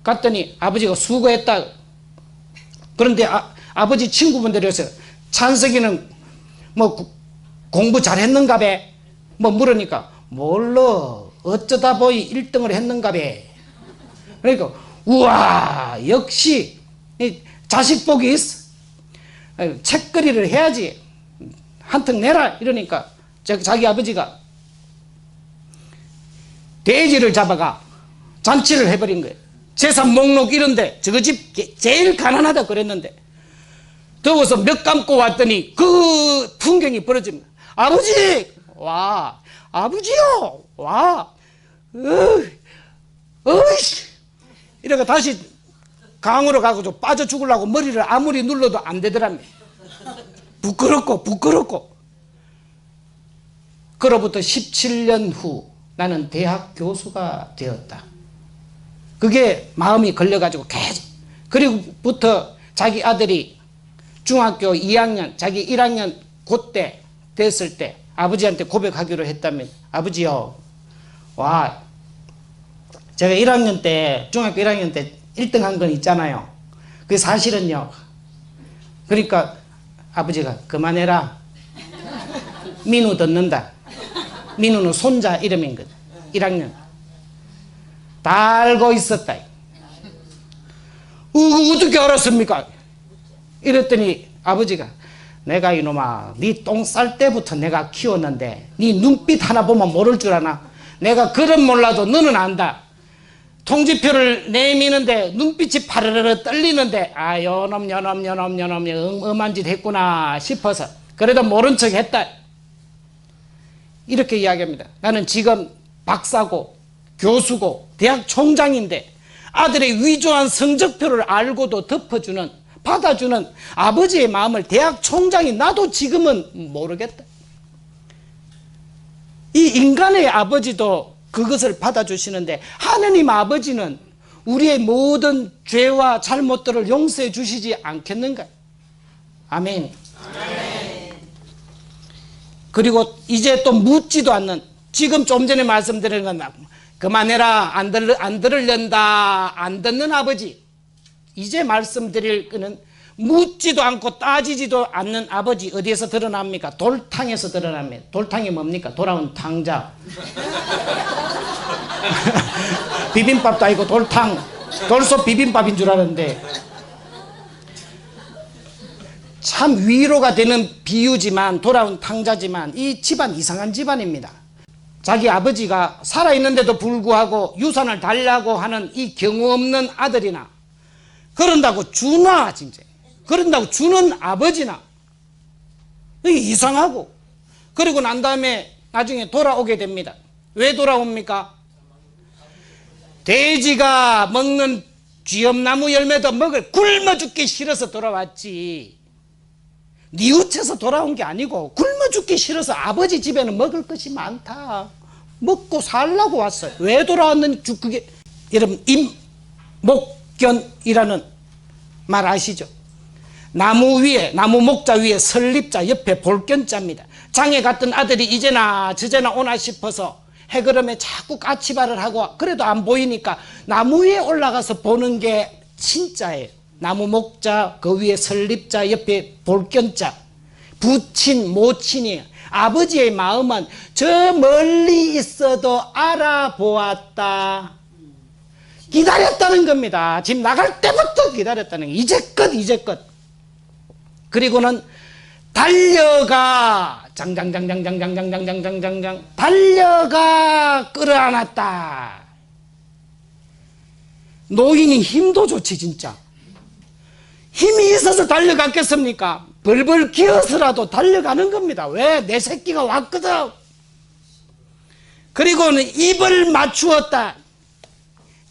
갔더니 아버지가 수고했다. 그런데 아버지 친구분들이 어서 찬석이는 뭐 공부 잘했는가 배? 뭐 물으니까 몰라, 어쩌다 보이 1등을 했는가 배. 그러니까 우와, 역시 자식 복이 있어. 책거리를 해야지, 한턱 내라. 이러니까 자기 아버지가 돼지를 잡아가 잔치를 해버린 거예요. 재산 목록 이런데 저거 집 제일 가난하다 그랬는데 더워서 몇 감고 왔더니 그 풍경이 벌어집니다. 아버지 와, 아버지요 와, 어이씨 이러고 다시 강으로 가고 빠져 죽으려고 머리를 아무리 눌러도 안 되더랍니다. 부끄럽고. 그로부터 17년 후 나는 대학 교수가 되었다. 그게 마음이 걸려가지고 계속, 그리고부터 자기 아들이 중학교 2학년, 자기 1학년 그때 됐을 때 아버지한테 고백하기로 했다면, 아버지요, 와, 제가 1학년 때, 중학교 1학년 때 1등 한 건 있잖아요. 그 사실은요. 그러니까 아버지가 그만해라. 민우 듣는다. 민우는 손자 이름인 거죠. 1학년. 다 알고 있었다. 어떻게 알았습니까? 이랬더니 아버지가 내가 이놈아 네 똥 쌀 때부터 내가 키웠는데 네 눈빛 하나 보면 모를 줄 아나? 내가 글은 몰라도 너는 안다. 통지표를 내미는데 눈빛이 파르르 떨리는데 아 요놈 엄한 짓 했구나 싶어서 그래도 모른 척 했다. 이렇게 이야기합니다. 나는 지금 박사고 교수고 대학 총장인데 아들의 위조한 성적표를 알고도 덮어주는 받아주는 아버지의 마음을 대학 총장이 나도 지금은 모르겠다. 이 인간의 아버지도 그것을 받아주시는데 하느님 아버지는 우리의 모든 죄와 잘못들을 용서해 주시지 않겠는가? 아멘. 아멘. 그리고 이제 또 묻지도 않는, 지금 좀 전에 말씀드린 건 그만해라 안 들을련다 안 듣는 아버지. 이제 말씀드릴 거는 묻지도 않고 따지지도 않는 아버지. 어디에서 드러납니까? 돌탕에서 드러납니다. 돌탕이 뭡니까? 돌아온 탕자. 비빔밥도 아니고 돌탕. 돌솥 비빔밥인 줄 알았는데 참 위로가 되는 비유지만 돌아온 탕자지만 이 집안 이상한 집안입니다. 자기 아버지가 살아있는데도 불구하고 유산을 달라고 하는 이 경우 없는 아들이나 그런다고 주나 진짜 그런다고 주는 아버지나 이상하고 그리고 난 다음에 나중에 돌아오게 됩니다. 왜 돌아옵니까? 돼지가 먹는 쥐엄나무 열매도 굶어 죽기 싫어서 돌아왔지 뉘우쳐서 돌아온 게 아니고 굶어 죽기 싫어서 아버지 집에는 먹을 것이 많다 먹고 살라고 왔어요. 왜 돌아왔는지 그게 여러분 임목견이라는 말 아시죠? 나무 위에 나무 목자 위에 설립자 옆에 볼견자입니다. 장에 갔던 아들이 이제나 저제나 오나 싶어서 해그름에 자꾸 까치발을 하고 그래도 안 보이니까 나무 위에 올라가서 보는 게 진짜예요. 나무 목자 그 위에 설립자 옆에 볼견자 부친 모친이에요. 아버지의 마음은 저 멀리 있어도 알아보았다. 기다렸다는 겁니다. 집 나갈 때부터 기다렸다는 거예요. 이제껏 그리고는 달려가 장장장장장장장장장장 달려가 끌어안았다. 노인이 힘도 좋지 진짜. 힘이 있어서 달려갔겠습니까? 벌벌 기어서라도 달려가는 겁니다. 왜? 내 새끼가 왔거든. 그리고는 입을 맞추었다.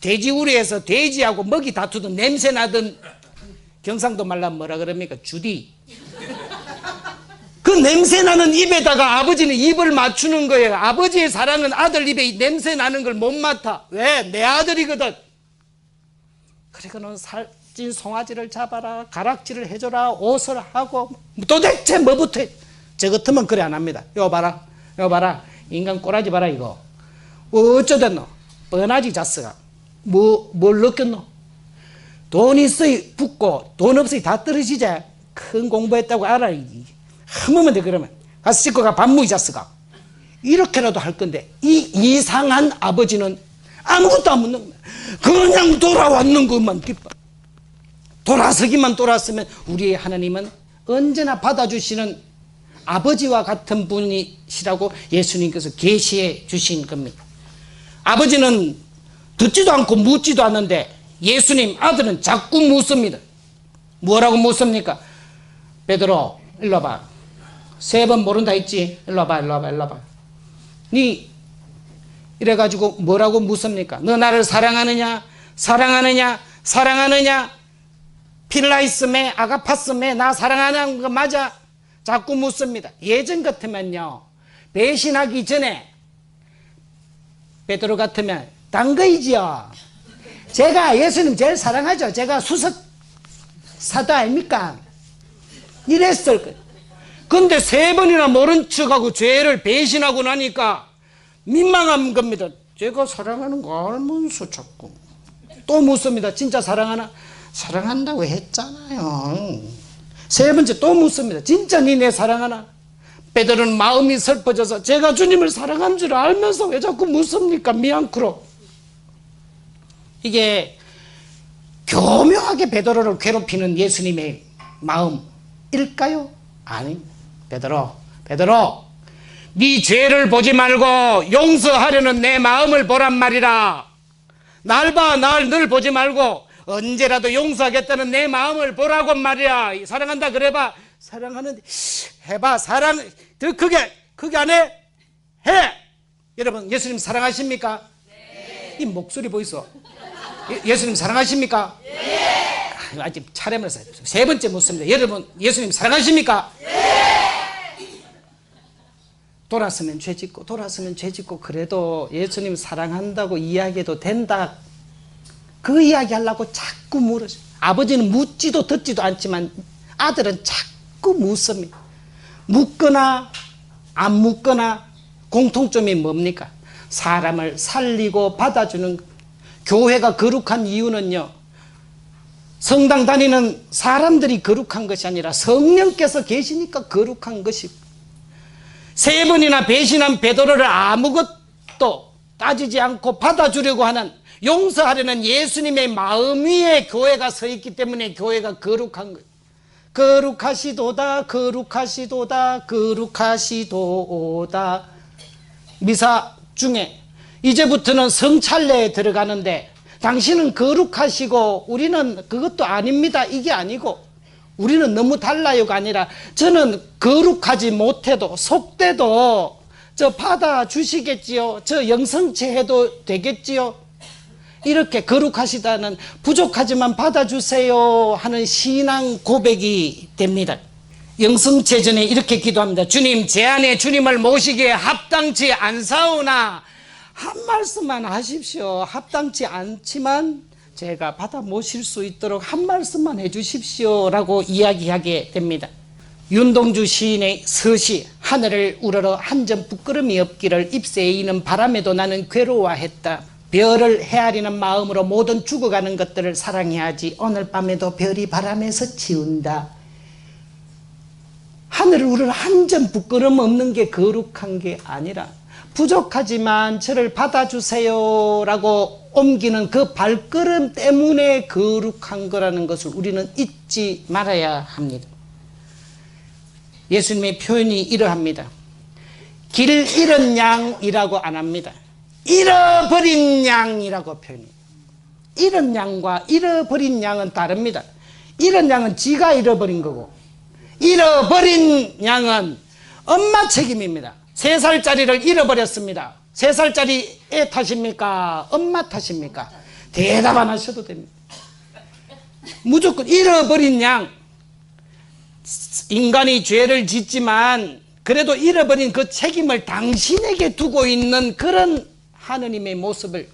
돼지우리에서 돼지하고 먹이 다투던 냄새 나던 경상도 말로 뭐라 그럽니까? 주디. 그 냄새 나는 입에다가 아버지는 입을 맞추는 거예요. 아버지의 사랑은 아들 입에 냄새 나는 걸 못 맡아. 왜? 내 아들이거든. 그리고는 살찐 송아지를 잡아라, 가락지를 해줘라, 옷을 하고 도대체 뭐부터 해? 저 같으면 그래 안 합니다. 요 봐라, 인간 꼬라지 봐라 이거. 어쩌됐노? 뻔하지 자스가. 뭘 느꼈노? 돈 있어야 붙고 돈 없어야 다 떨어지지. 큰 공부했다고 알아. 한 번만 더 그러면 가서 씻고 가 밥 먹이 자스가. 이렇게라도 할 건데 이 이상한 아버지는 아무것도 안 묻는 거야. 그냥 돌아왔는 것만 기뻐. 돌았으면 우리의 하나님은 언제나 받아주시는 아버지와 같은 분이시라고 예수님께서 계시해 주신 겁니다. 아버지는 듣지도 않고 묻지도 않는데 예수님 아들은 자꾸 묻습니다. 뭐라고 묻습니까? 베드로 일로 와봐. 3번 모른다 했지? 일로 와봐. 니 이래가지고 뭐라고 묻습니까? 너 나를 사랑하느냐? 필라이스메 아가파스메 나 사랑하는 거 맞아? 자꾸 묻습니다. 예전 같으면요 배신하기 전에 베드로 같으면 단거이지요. 제가 예수님 제일 사랑하죠. 제가 수석 사도 아닙니까? 이랬을 거예요. 근데 3번이나 모른 척하고 죄를 배신하고 나니까 민망한 겁니다. 제가 사랑하는 거 알면서 자꾸 또 묻습니다. 진짜 사랑하나? 사랑한다고 했잖아요. 세 번째 또 묻습니다. 진짜 니네 사랑하나? 베드로는 마음이 슬퍼져서 제가 주님을 사랑한 줄 알면서 왜 자꾸 묻습니까? 미안크로. 이게 교묘하게 베드로를 괴롭히는 예수님의 마음일까요? 아니, 베드로 네 죄를 보지 말고 용서하려는 내 마음을 보란 말이라. 날 봐, 날 늘 보지 말고 언제라도 용서하겠다는 내 마음을 보라고 말이야. 사랑한다 그래봐. 사랑하는데 해봐. 사랑 더 크게 안 해? 해. 여러분, 예수님 사랑하십니까? 네. 이 목소리 보이소? 예수님 사랑하십니까? 네. 아직 차례를 했어요. 세 번째 묻습니다. 여러분, 예수님 사랑하십니까? 네. 돌았으면 죄 짓고 그래도 예수님 사랑한다고 이야기해도 된다. 그 이야기 하려고 자꾸 물으세요. 아버지는 묻지도 듣지도 않지만 아들은 자꾸 묻습니다. 묻거나 안 묻거나 공통점이 뭡니까? 사람을 살리고 받아주는. 교회가 거룩한 이유는요, 성당 다니는 사람들이 거룩한 것이 아니라 성령께서 계시니까 거룩한 것이고, 세 번이나 배신한 베드로를 아무것도 따지지 않고 받아주려고 하는, 용서하려는 예수님의 마음 위에 교회가 서 있기 때문에 교회가 거룩한 거예요. 거룩하시도다 거룩하시도다 거룩하시도다. 미사 중에 이제부터는 성찬례에 들어가는데 당신은 거룩하시고 우리는 그것도 아닙니다, 이게 아니고 우리는 너무 달라요가 아니라 저는 거룩하지 못해도 속돼도 저 받아주시겠지요, 저 영성체 해도 되겠지요, 이렇게 거룩하시다는 부족하지만 받아주세요 하는 신앙 고백이 됩니다. 영성체 전에 이렇게 기도합니다. 주님, 제 안에 주님을 모시기에 합당치 않사오나 한 말씀만 하십시오. 합당치 않지만 제가 받아 모실 수 있도록 한 말씀만 해주십시오 라고 이야기하게 됩니다. 윤동주 시인의 서시, 하늘을 우러러 한 점 부끄럼이 없기를 잎새에 이는 바람에도 나는 괴로워했다. 별을 헤아리는 마음으로 모든 죽어가는 것들을 사랑해야지. 오늘 밤에도 별이 바람에서 치운다. 하늘을 우러러 한 점 부끄럼 없는 게 거룩한 게 아니라 부족하지만 저를 받아주세요 라고 옮기는 그 발걸음 때문에 거룩한 거라는 것을 우리는 잊지 말아야 합니다. 예수님의 표현이 이러합니다. 길 잃은 양이라고 안 합니다. 잃어버린 양이라고 표현해요. 잃은 양과 잃어버린 양은 다릅니다. 잃은 양은 지가 잃어버린 거고, 잃어버린 양은 엄마 책임입니다. 3살짜리를 잃어버렸습니다. 3살짜리 애 탓입니까? 엄마 탓입니까? 대답 안 하셔도 됩니다. 무조건 잃어버린 양. 인간이 죄를 짓지만 그래도 잃어버린 그 책임을 당신에게 두고 있는 그런 하느님의 모습을,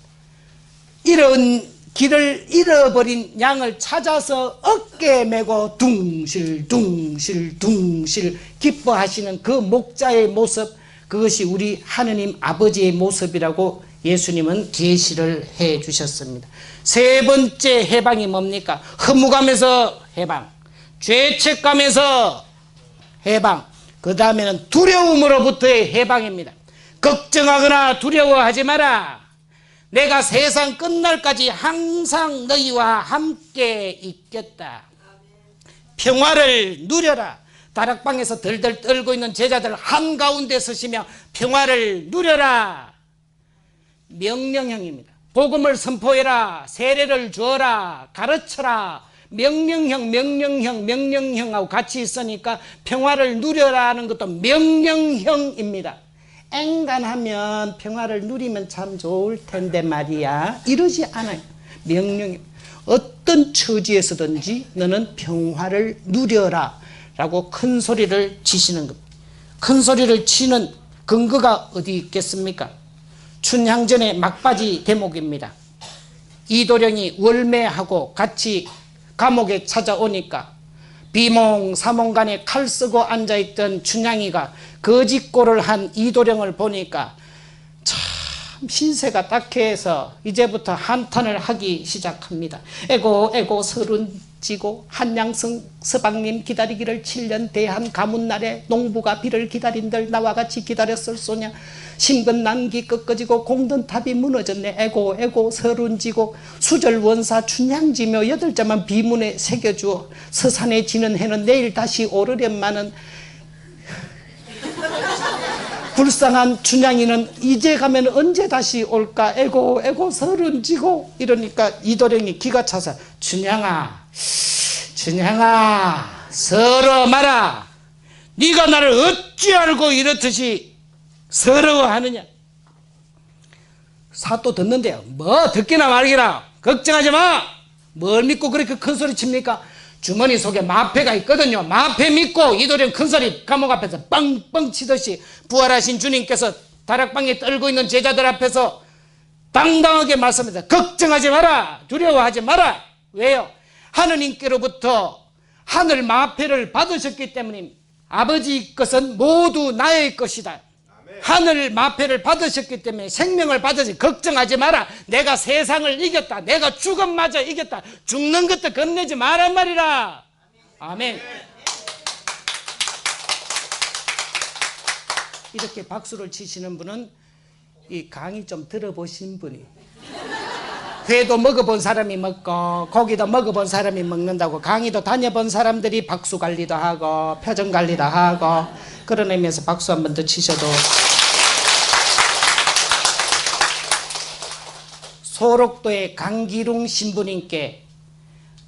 길을 잃어버린 양을 찾아서 어깨에 메고 둥실둥실둥실 기뻐하시는 그 목자의 모습, 그것이 우리 하느님 아버지의 모습이라고 예수님은 계시를 해 주셨습니다. 세 번째 해방이 뭡니까? 허무감에서 해방, 죄책감에서 해방, 그 다음에는 두려움으로부터의 해방입니다. 걱정하거나 두려워하지 마라. 내가 세상 끝날까지 항상 너희와 함께 있겠다. 평화를 누려라. 다락방에서 덜덜 떨고 있는 제자들 한가운데 서시며 평화를 누려라. 명령형입니다. 복음을 선포해라. 세례를 주어라. 가르쳐라. 명령형하고 같이 있으니까 평화를 누려라는 것도 명령형입니다. 앵간하면 평화를 누리면 참 좋을 텐데 말이야, 이러지 않아요. 명령, 어떤 처지에서든지 너는 평화를 누려라 라고 큰 소리를 치시는 겁니다. 큰 소리를 치는 근거가 어디 있겠습니까? 춘향전의 막바지 대목입니다. 이도령이 월매하고 같이 감옥에 찾아오니까 비몽사몽간에 칼 쓰고 앉아있던 춘향이가 거짓골을 한 이도령을 보니까 참 참 신세가 딱해서 이제부터 한탄을 하기 시작합니다. 에고 서른 지고 한양성 서방님 기다리기를 7년 대한 가문날에 농부가 비를 기다린들 나와 같이 기다렸을 소냐. 심근난기 꺾어지고 공든탑이 무너졌네. 에고 서른 지고 수절원사 춘향지며 8자만 비문에 새겨주어 서산에 지는 해는 내일 다시 오르련마는 불쌍한 춘향이는 이제 가면 언제 다시 올까. 에고 서른 지고 이러니까 이도령이 기가 차서 춘향아 서러 마라. 네가 나를 어찌 알고 이렇듯이 서러워하느냐. 사또 듣는데요. 뭐 듣기나 말기나 걱정하지 마. 뭘 믿고 그렇게 큰 소리 칩니까? 주머니 속에 마패가 있거든요. 마패 믿고 이도령 큰소리 감옥 앞에서 빵빵 치듯이 부활하신 주님께서 다락방에 떨고 있는 제자들 앞에서 당당하게 말씀합니다. 걱정하지 마라. 두려워하지 마라. 왜요? 하느님께로부터 하늘 마패를 받으셨기 때문입니다. 아버지 것은 모두 나의 것이다. 하늘 마패를 받으셨기 때문에 생명을 받으시. 걱정하지 마라. 내가 세상을 이겼다. 내가 죽음마저 이겼다. 죽는 것도 겁내지 마란 말이라. 아멘. 이렇게 박수를 치시는 분은 이 강의 좀 들어보신 분이, 회도 먹어본 사람이 먹고 고기도 먹어본 사람이 먹는다고 강의도 다녀본 사람들이 박수 관리도 하고 표정 관리도 하고 그런 의미에서 박수 한 번 더 치셔도. 소록도의 강기룽 신부님께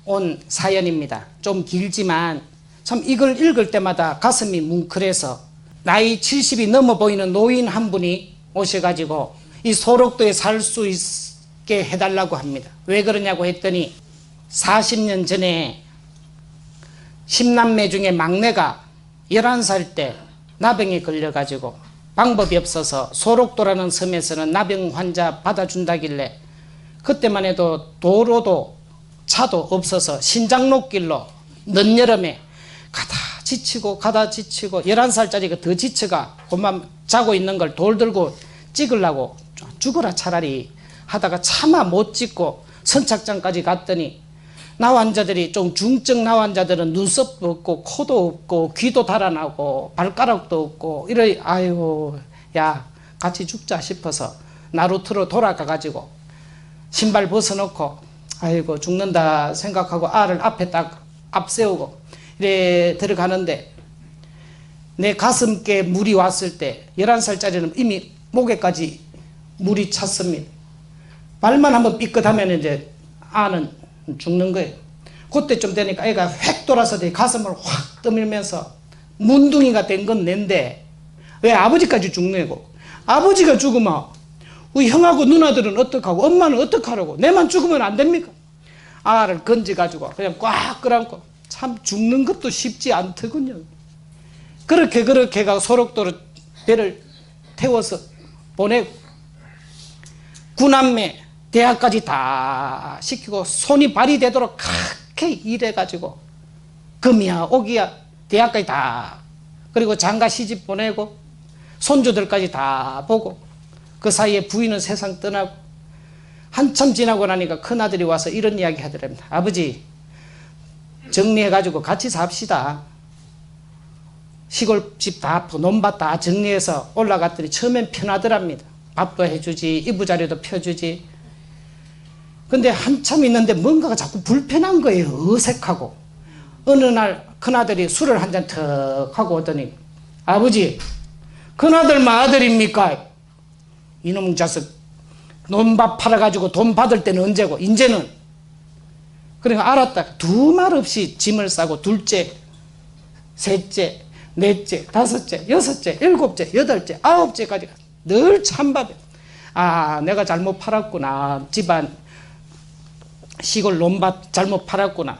온 사연입니다. 좀 길지만 참 이걸 읽을 때마다 가슴이 뭉클해서 나이 70이 넘어 보이는 노인 한 분이 오셔가지고 이 소록도에 살 수 있게 해달라고 합니다. 왜 그러냐고 했더니 40년 전에 10남매 중에 막내가 11살 때 나병에 걸려가지고 방법이 없어서 소록도라는 섬에서는 나병 환자 받아준다길래 그때만 해도 도로도 차도 없어서 신장로길로 늦여름에 가다 지치고 11살짜리가 더 지쳐가 그만 자고 있는 걸 돌 들고 찍으려고 죽어라 차라리 하다가 차마 못 찍고 선착장까지 갔더니 나환자들이 좀 중증 나환자들은 눈썹도 없고 코도 없고 귀도 달아나고 발가락도 없고 이래. 아유 야 같이 죽자 싶어서 나루트로 돌아가가지고 신발 벗어놓고 아이고 죽는다 생각하고 알을 앞에 딱 앞세우고 이래 들어가는데 내 가슴께 물이 왔을 때 11살짜리는 이미 목에까지 물이 찼습니다. 발만 한번 삐끗하면 이제 아는 죽는 거예요. 그때쯤 되니까 애가 획 돌아서 내 가슴을 확 떠밀면서 문둥이가 된 건 낸데 왜 아버지까지 죽네고. 아버지가 죽으면 우리 형하고 누나들은 어떡하고 엄마는 어떡하라고. 내만 죽으면 안 됩니까? 알을 건져가지고 그냥 꽉 끌어안고 참 죽는 것도 쉽지 않더군요. 그렇게 가 소록도로 배를 태워서 보내고 구남매 대학까지 다 시키고 손이 발이 되도록 그렇게 일해가지고 금이야 옥이야 대학까지 다 그리고 장가 시집 보내고 손주들까지 다 보고 그 사이에 부인은 세상 떠나고 한참 지나고 나니까 큰아들이 와서 이런 이야기 하더랍니다. 아버지 정리해가지고 같이 삽시다. 시골집 다 논밭 다 정리해서 올라갔더니 처음엔 편하더랍니다. 밥도 해주지 이부자리도 펴주지. 근데 한참 있는데 뭔가가 자꾸 불편한 거예요. 어색하고. 어느 날 큰아들이 술을 한 잔 턱 하고 오더니 아버지 큰아들만 아들입니까? 이놈 자식 논밭 팔아가지고 돈 받을 때는 언제고 이제는. 그러니까 알았다. 두 말 없이 짐을 싸고 둘째 셋째 넷째 다섯째 여섯째 일곱째 여덟째 아홉째까지 늘 찬밥에 아 내가 잘못 팔았구나. 집안 시골 논밭 잘못 팔았구나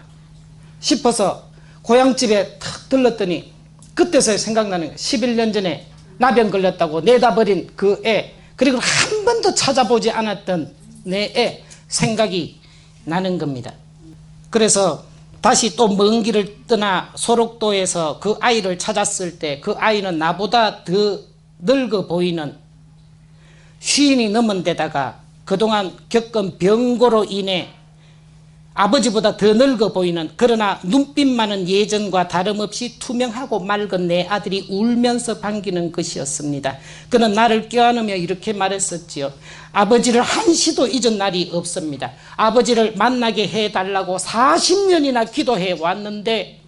싶어서 고향집에 탁 들렀더니 그때서야 생각나는 거예요. 11년 전에 나병 걸렸다고 내다 버린 그 애 그리고 한 번도 찾아보지 않았던 내 애 생각이 나는 겁니다. 그래서 다시 또 먼 길을 떠나 소록도에서 그 아이를 찾았을 때 그 아이는 나보다 더 늙어 보이는 쉰이 넘은 데다가 그동안 겪은 병고로 인해 아버지보다 더 늙어 보이는, 그러나 눈빛만은 예전과 다름없이 투명하고 맑은 내 아들이 울면서 반기는 것이었습니다. 그는 나를 껴안으며 이렇게 말했었지요. 아버지를 한시도 잊은 날이 없습니다. 아버지를 만나게 해달라고 40년이나 기도해 왔는데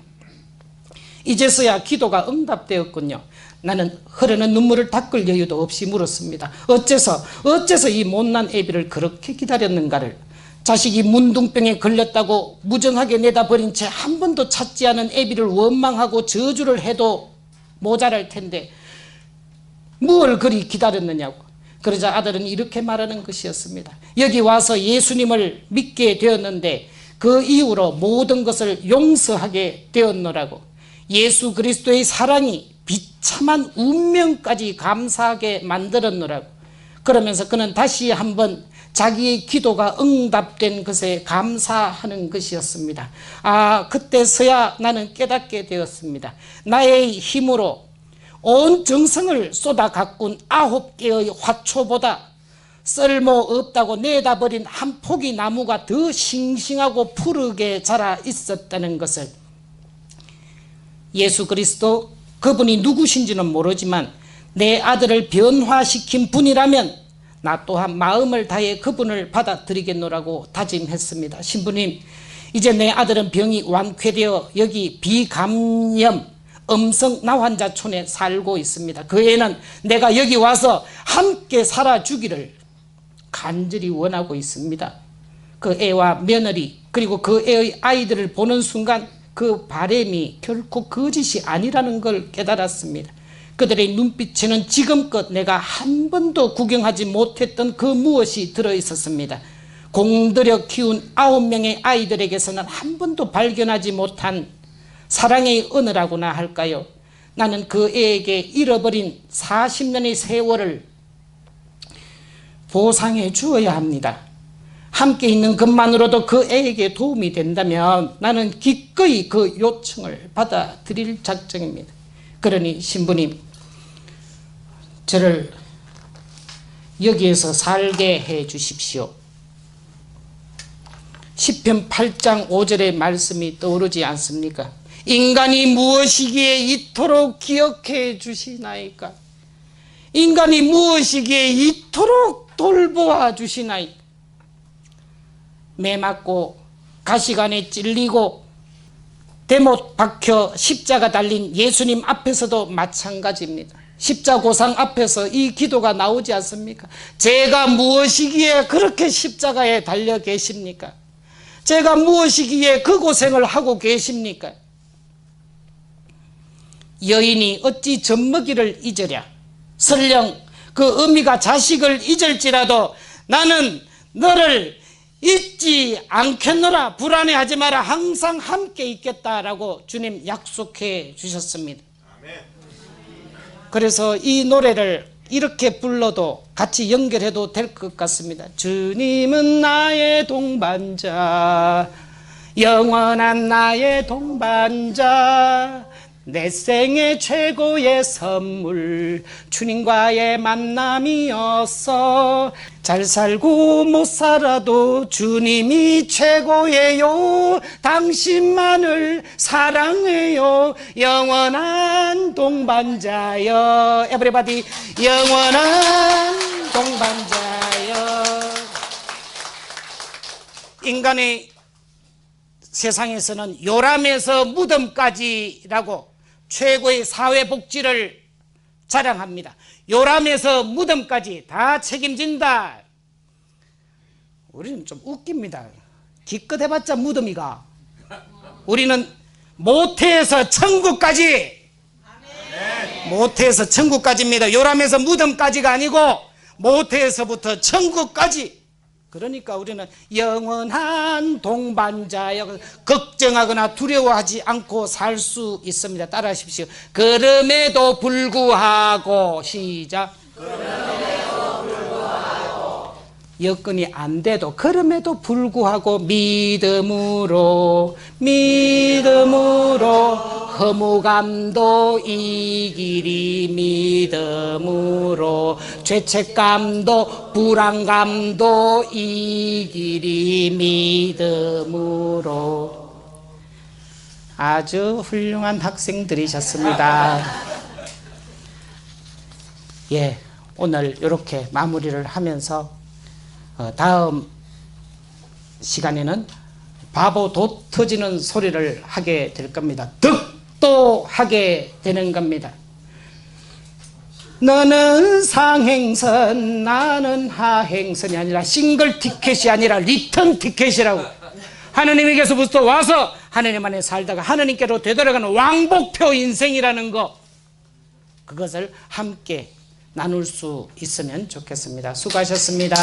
이제서야 기도가 응답되었군요. 나는 흐르는 눈물을 닦을 여유도 없이 물었습니다. 어째서 이 못난 애비를 그렇게 기다렸는가를. 자식이 문둥병에 걸렸다고 무정하게 내다버린 채 한 번도 찾지 않은 애비를 원망하고 저주를 해도 모자랄 텐데 뭘 그리 기다렸느냐고. 그러자 아들은 이렇게 말하는 것이었습니다. 여기 와서 예수님을 믿게 되었는데 그 이후로 모든 것을 용서하게 되었노라고. 예수 그리스도의 사랑이 비참한 운명까지 감사하게 만들었노라고. 그러면서 그는 다시 한번 자기의 기도가 응답된 것에 감사하는 것이었습니다. 그때서야 나는 깨닫게 되었습니다. 나의 힘으로 온 정성을 쏟아 가꾼 9개의 화초보다 쓸모없다고 내다버린 한 포기 나무가 더 싱싱하고 푸르게 자라 있었다는 것을. 예수 그리스도, 그분이 누구신지는 모르지만 내 아들을 변화시킨 분이라면 나 또한 마음을 다해 그분을 받아들이겠노라고 다짐했습니다. 신부님, 이제 내 아들은 병이 완쾌되어 여기 비감염 음성 나환자촌에 살고 있습니다. 그 애는 내가 여기 와서 함께 살아주기를 간절히 원하고 있습니다. 그 애와 며느리 그리고 그 애의 아이들을 보는 순간 그 바람이 결코 거짓이 아니라는 걸 깨달았습니다. 그들의 눈빛에는 지금껏 내가 한 번도 구경하지 못했던 그 무엇이 들어있었습니다. 공들여 키운 9명의 아이들에게서는 한 번도 발견하지 못한 사랑의 은혜라고나 할까요? 나는 그 애에게 잃어버린 40년의 세월을 보상해 주어야 합니다. 함께 있는 것만으로도 그 애에게 도움이 된다면 나는 기꺼이 그 요청을 받아들일 작정입니다. 그러니 신부님, 저를 여기에서 살게 해 주십시오. 시편 8장 5절의 말씀이 떠오르지 않습니까? 인간이 무엇이기에 이토록 기억해 주시나이까? 인간이 무엇이기에 이토록 돌보아 주시나이까? 매 맞고 가시관에 찔리고 대못 박혀 십자가 달린 예수님 앞에서도 마찬가지입니다. 십자고상 앞에서 이 기도가 나오지 않습니까? 제가 무엇이기에 그렇게 십자가에 달려 계십니까? 제가 무엇이기에 그 고생을 하고 계십니까? 여인이 어찌 젖먹이를 잊으랴? 설령 그 어미가 자식을 잊을지라도 나는 너를 잊지 않겠노라. 불안해하지 마라. 항상 함께 있겠다라고 주님 약속해 주셨습니다. 아멘. 그래서 이 노래를 이렇게 불러도 같이 연결해도 될 것 같습니다. 주님은 나의 동반자, 영원한 나의 동반자, 내 생의 최고의 선물, 주님과의 만남이었어. 잘 살고 못 살아도 주님이 최고예요. 당신만을 사랑해요. 영원한 동반자여. Everybody, 영원한 동반자여. 인간의 세상에서는 요람에서 무덤까지라고 최고의 사회복지를 자랑합니다. 요람에서 무덤까지 다 책임진다. 우리는 좀 웃깁니다. 기껏 해봤자 무덤이가. 우리는 모태에서 천국까지. 모태에서 천국까지입니다. 요람에서 무덤까지가 아니고 모태에서부터 천국까지. 그러니까 우리는 영원한 동반자여. 걱정하거나 두려워하지 않고 살 수 있습니다. 따라하십시오. 그럼에도 불구하고. 시작. 그럼에도 불구하고. 여건이 안 돼도 그럼에도 불구하고 믿음으로 허무감도 이 길이 믿음으로, 죄책감도 불안감도 이 길이 믿음으로. 아주 훌륭한 학생들이셨습니다. 예, 오늘 이렇게 마무리를 하면서 다음 시간에는 바보 돛 터지는 소리를 하게 될 겁니다. 득도 하게 되는 겁니다. 너는 상행선, 나는 하행선이 아니라 싱글 티켓이 아니라 리턴 티켓이라고. 하느님께서부터 와서 하느님 안에 살다가 하느님께로 되돌아가는 왕복표 인생이라는 거, 그것을 함께 나눌 수 있으면 좋겠습니다. 수고하셨습니다.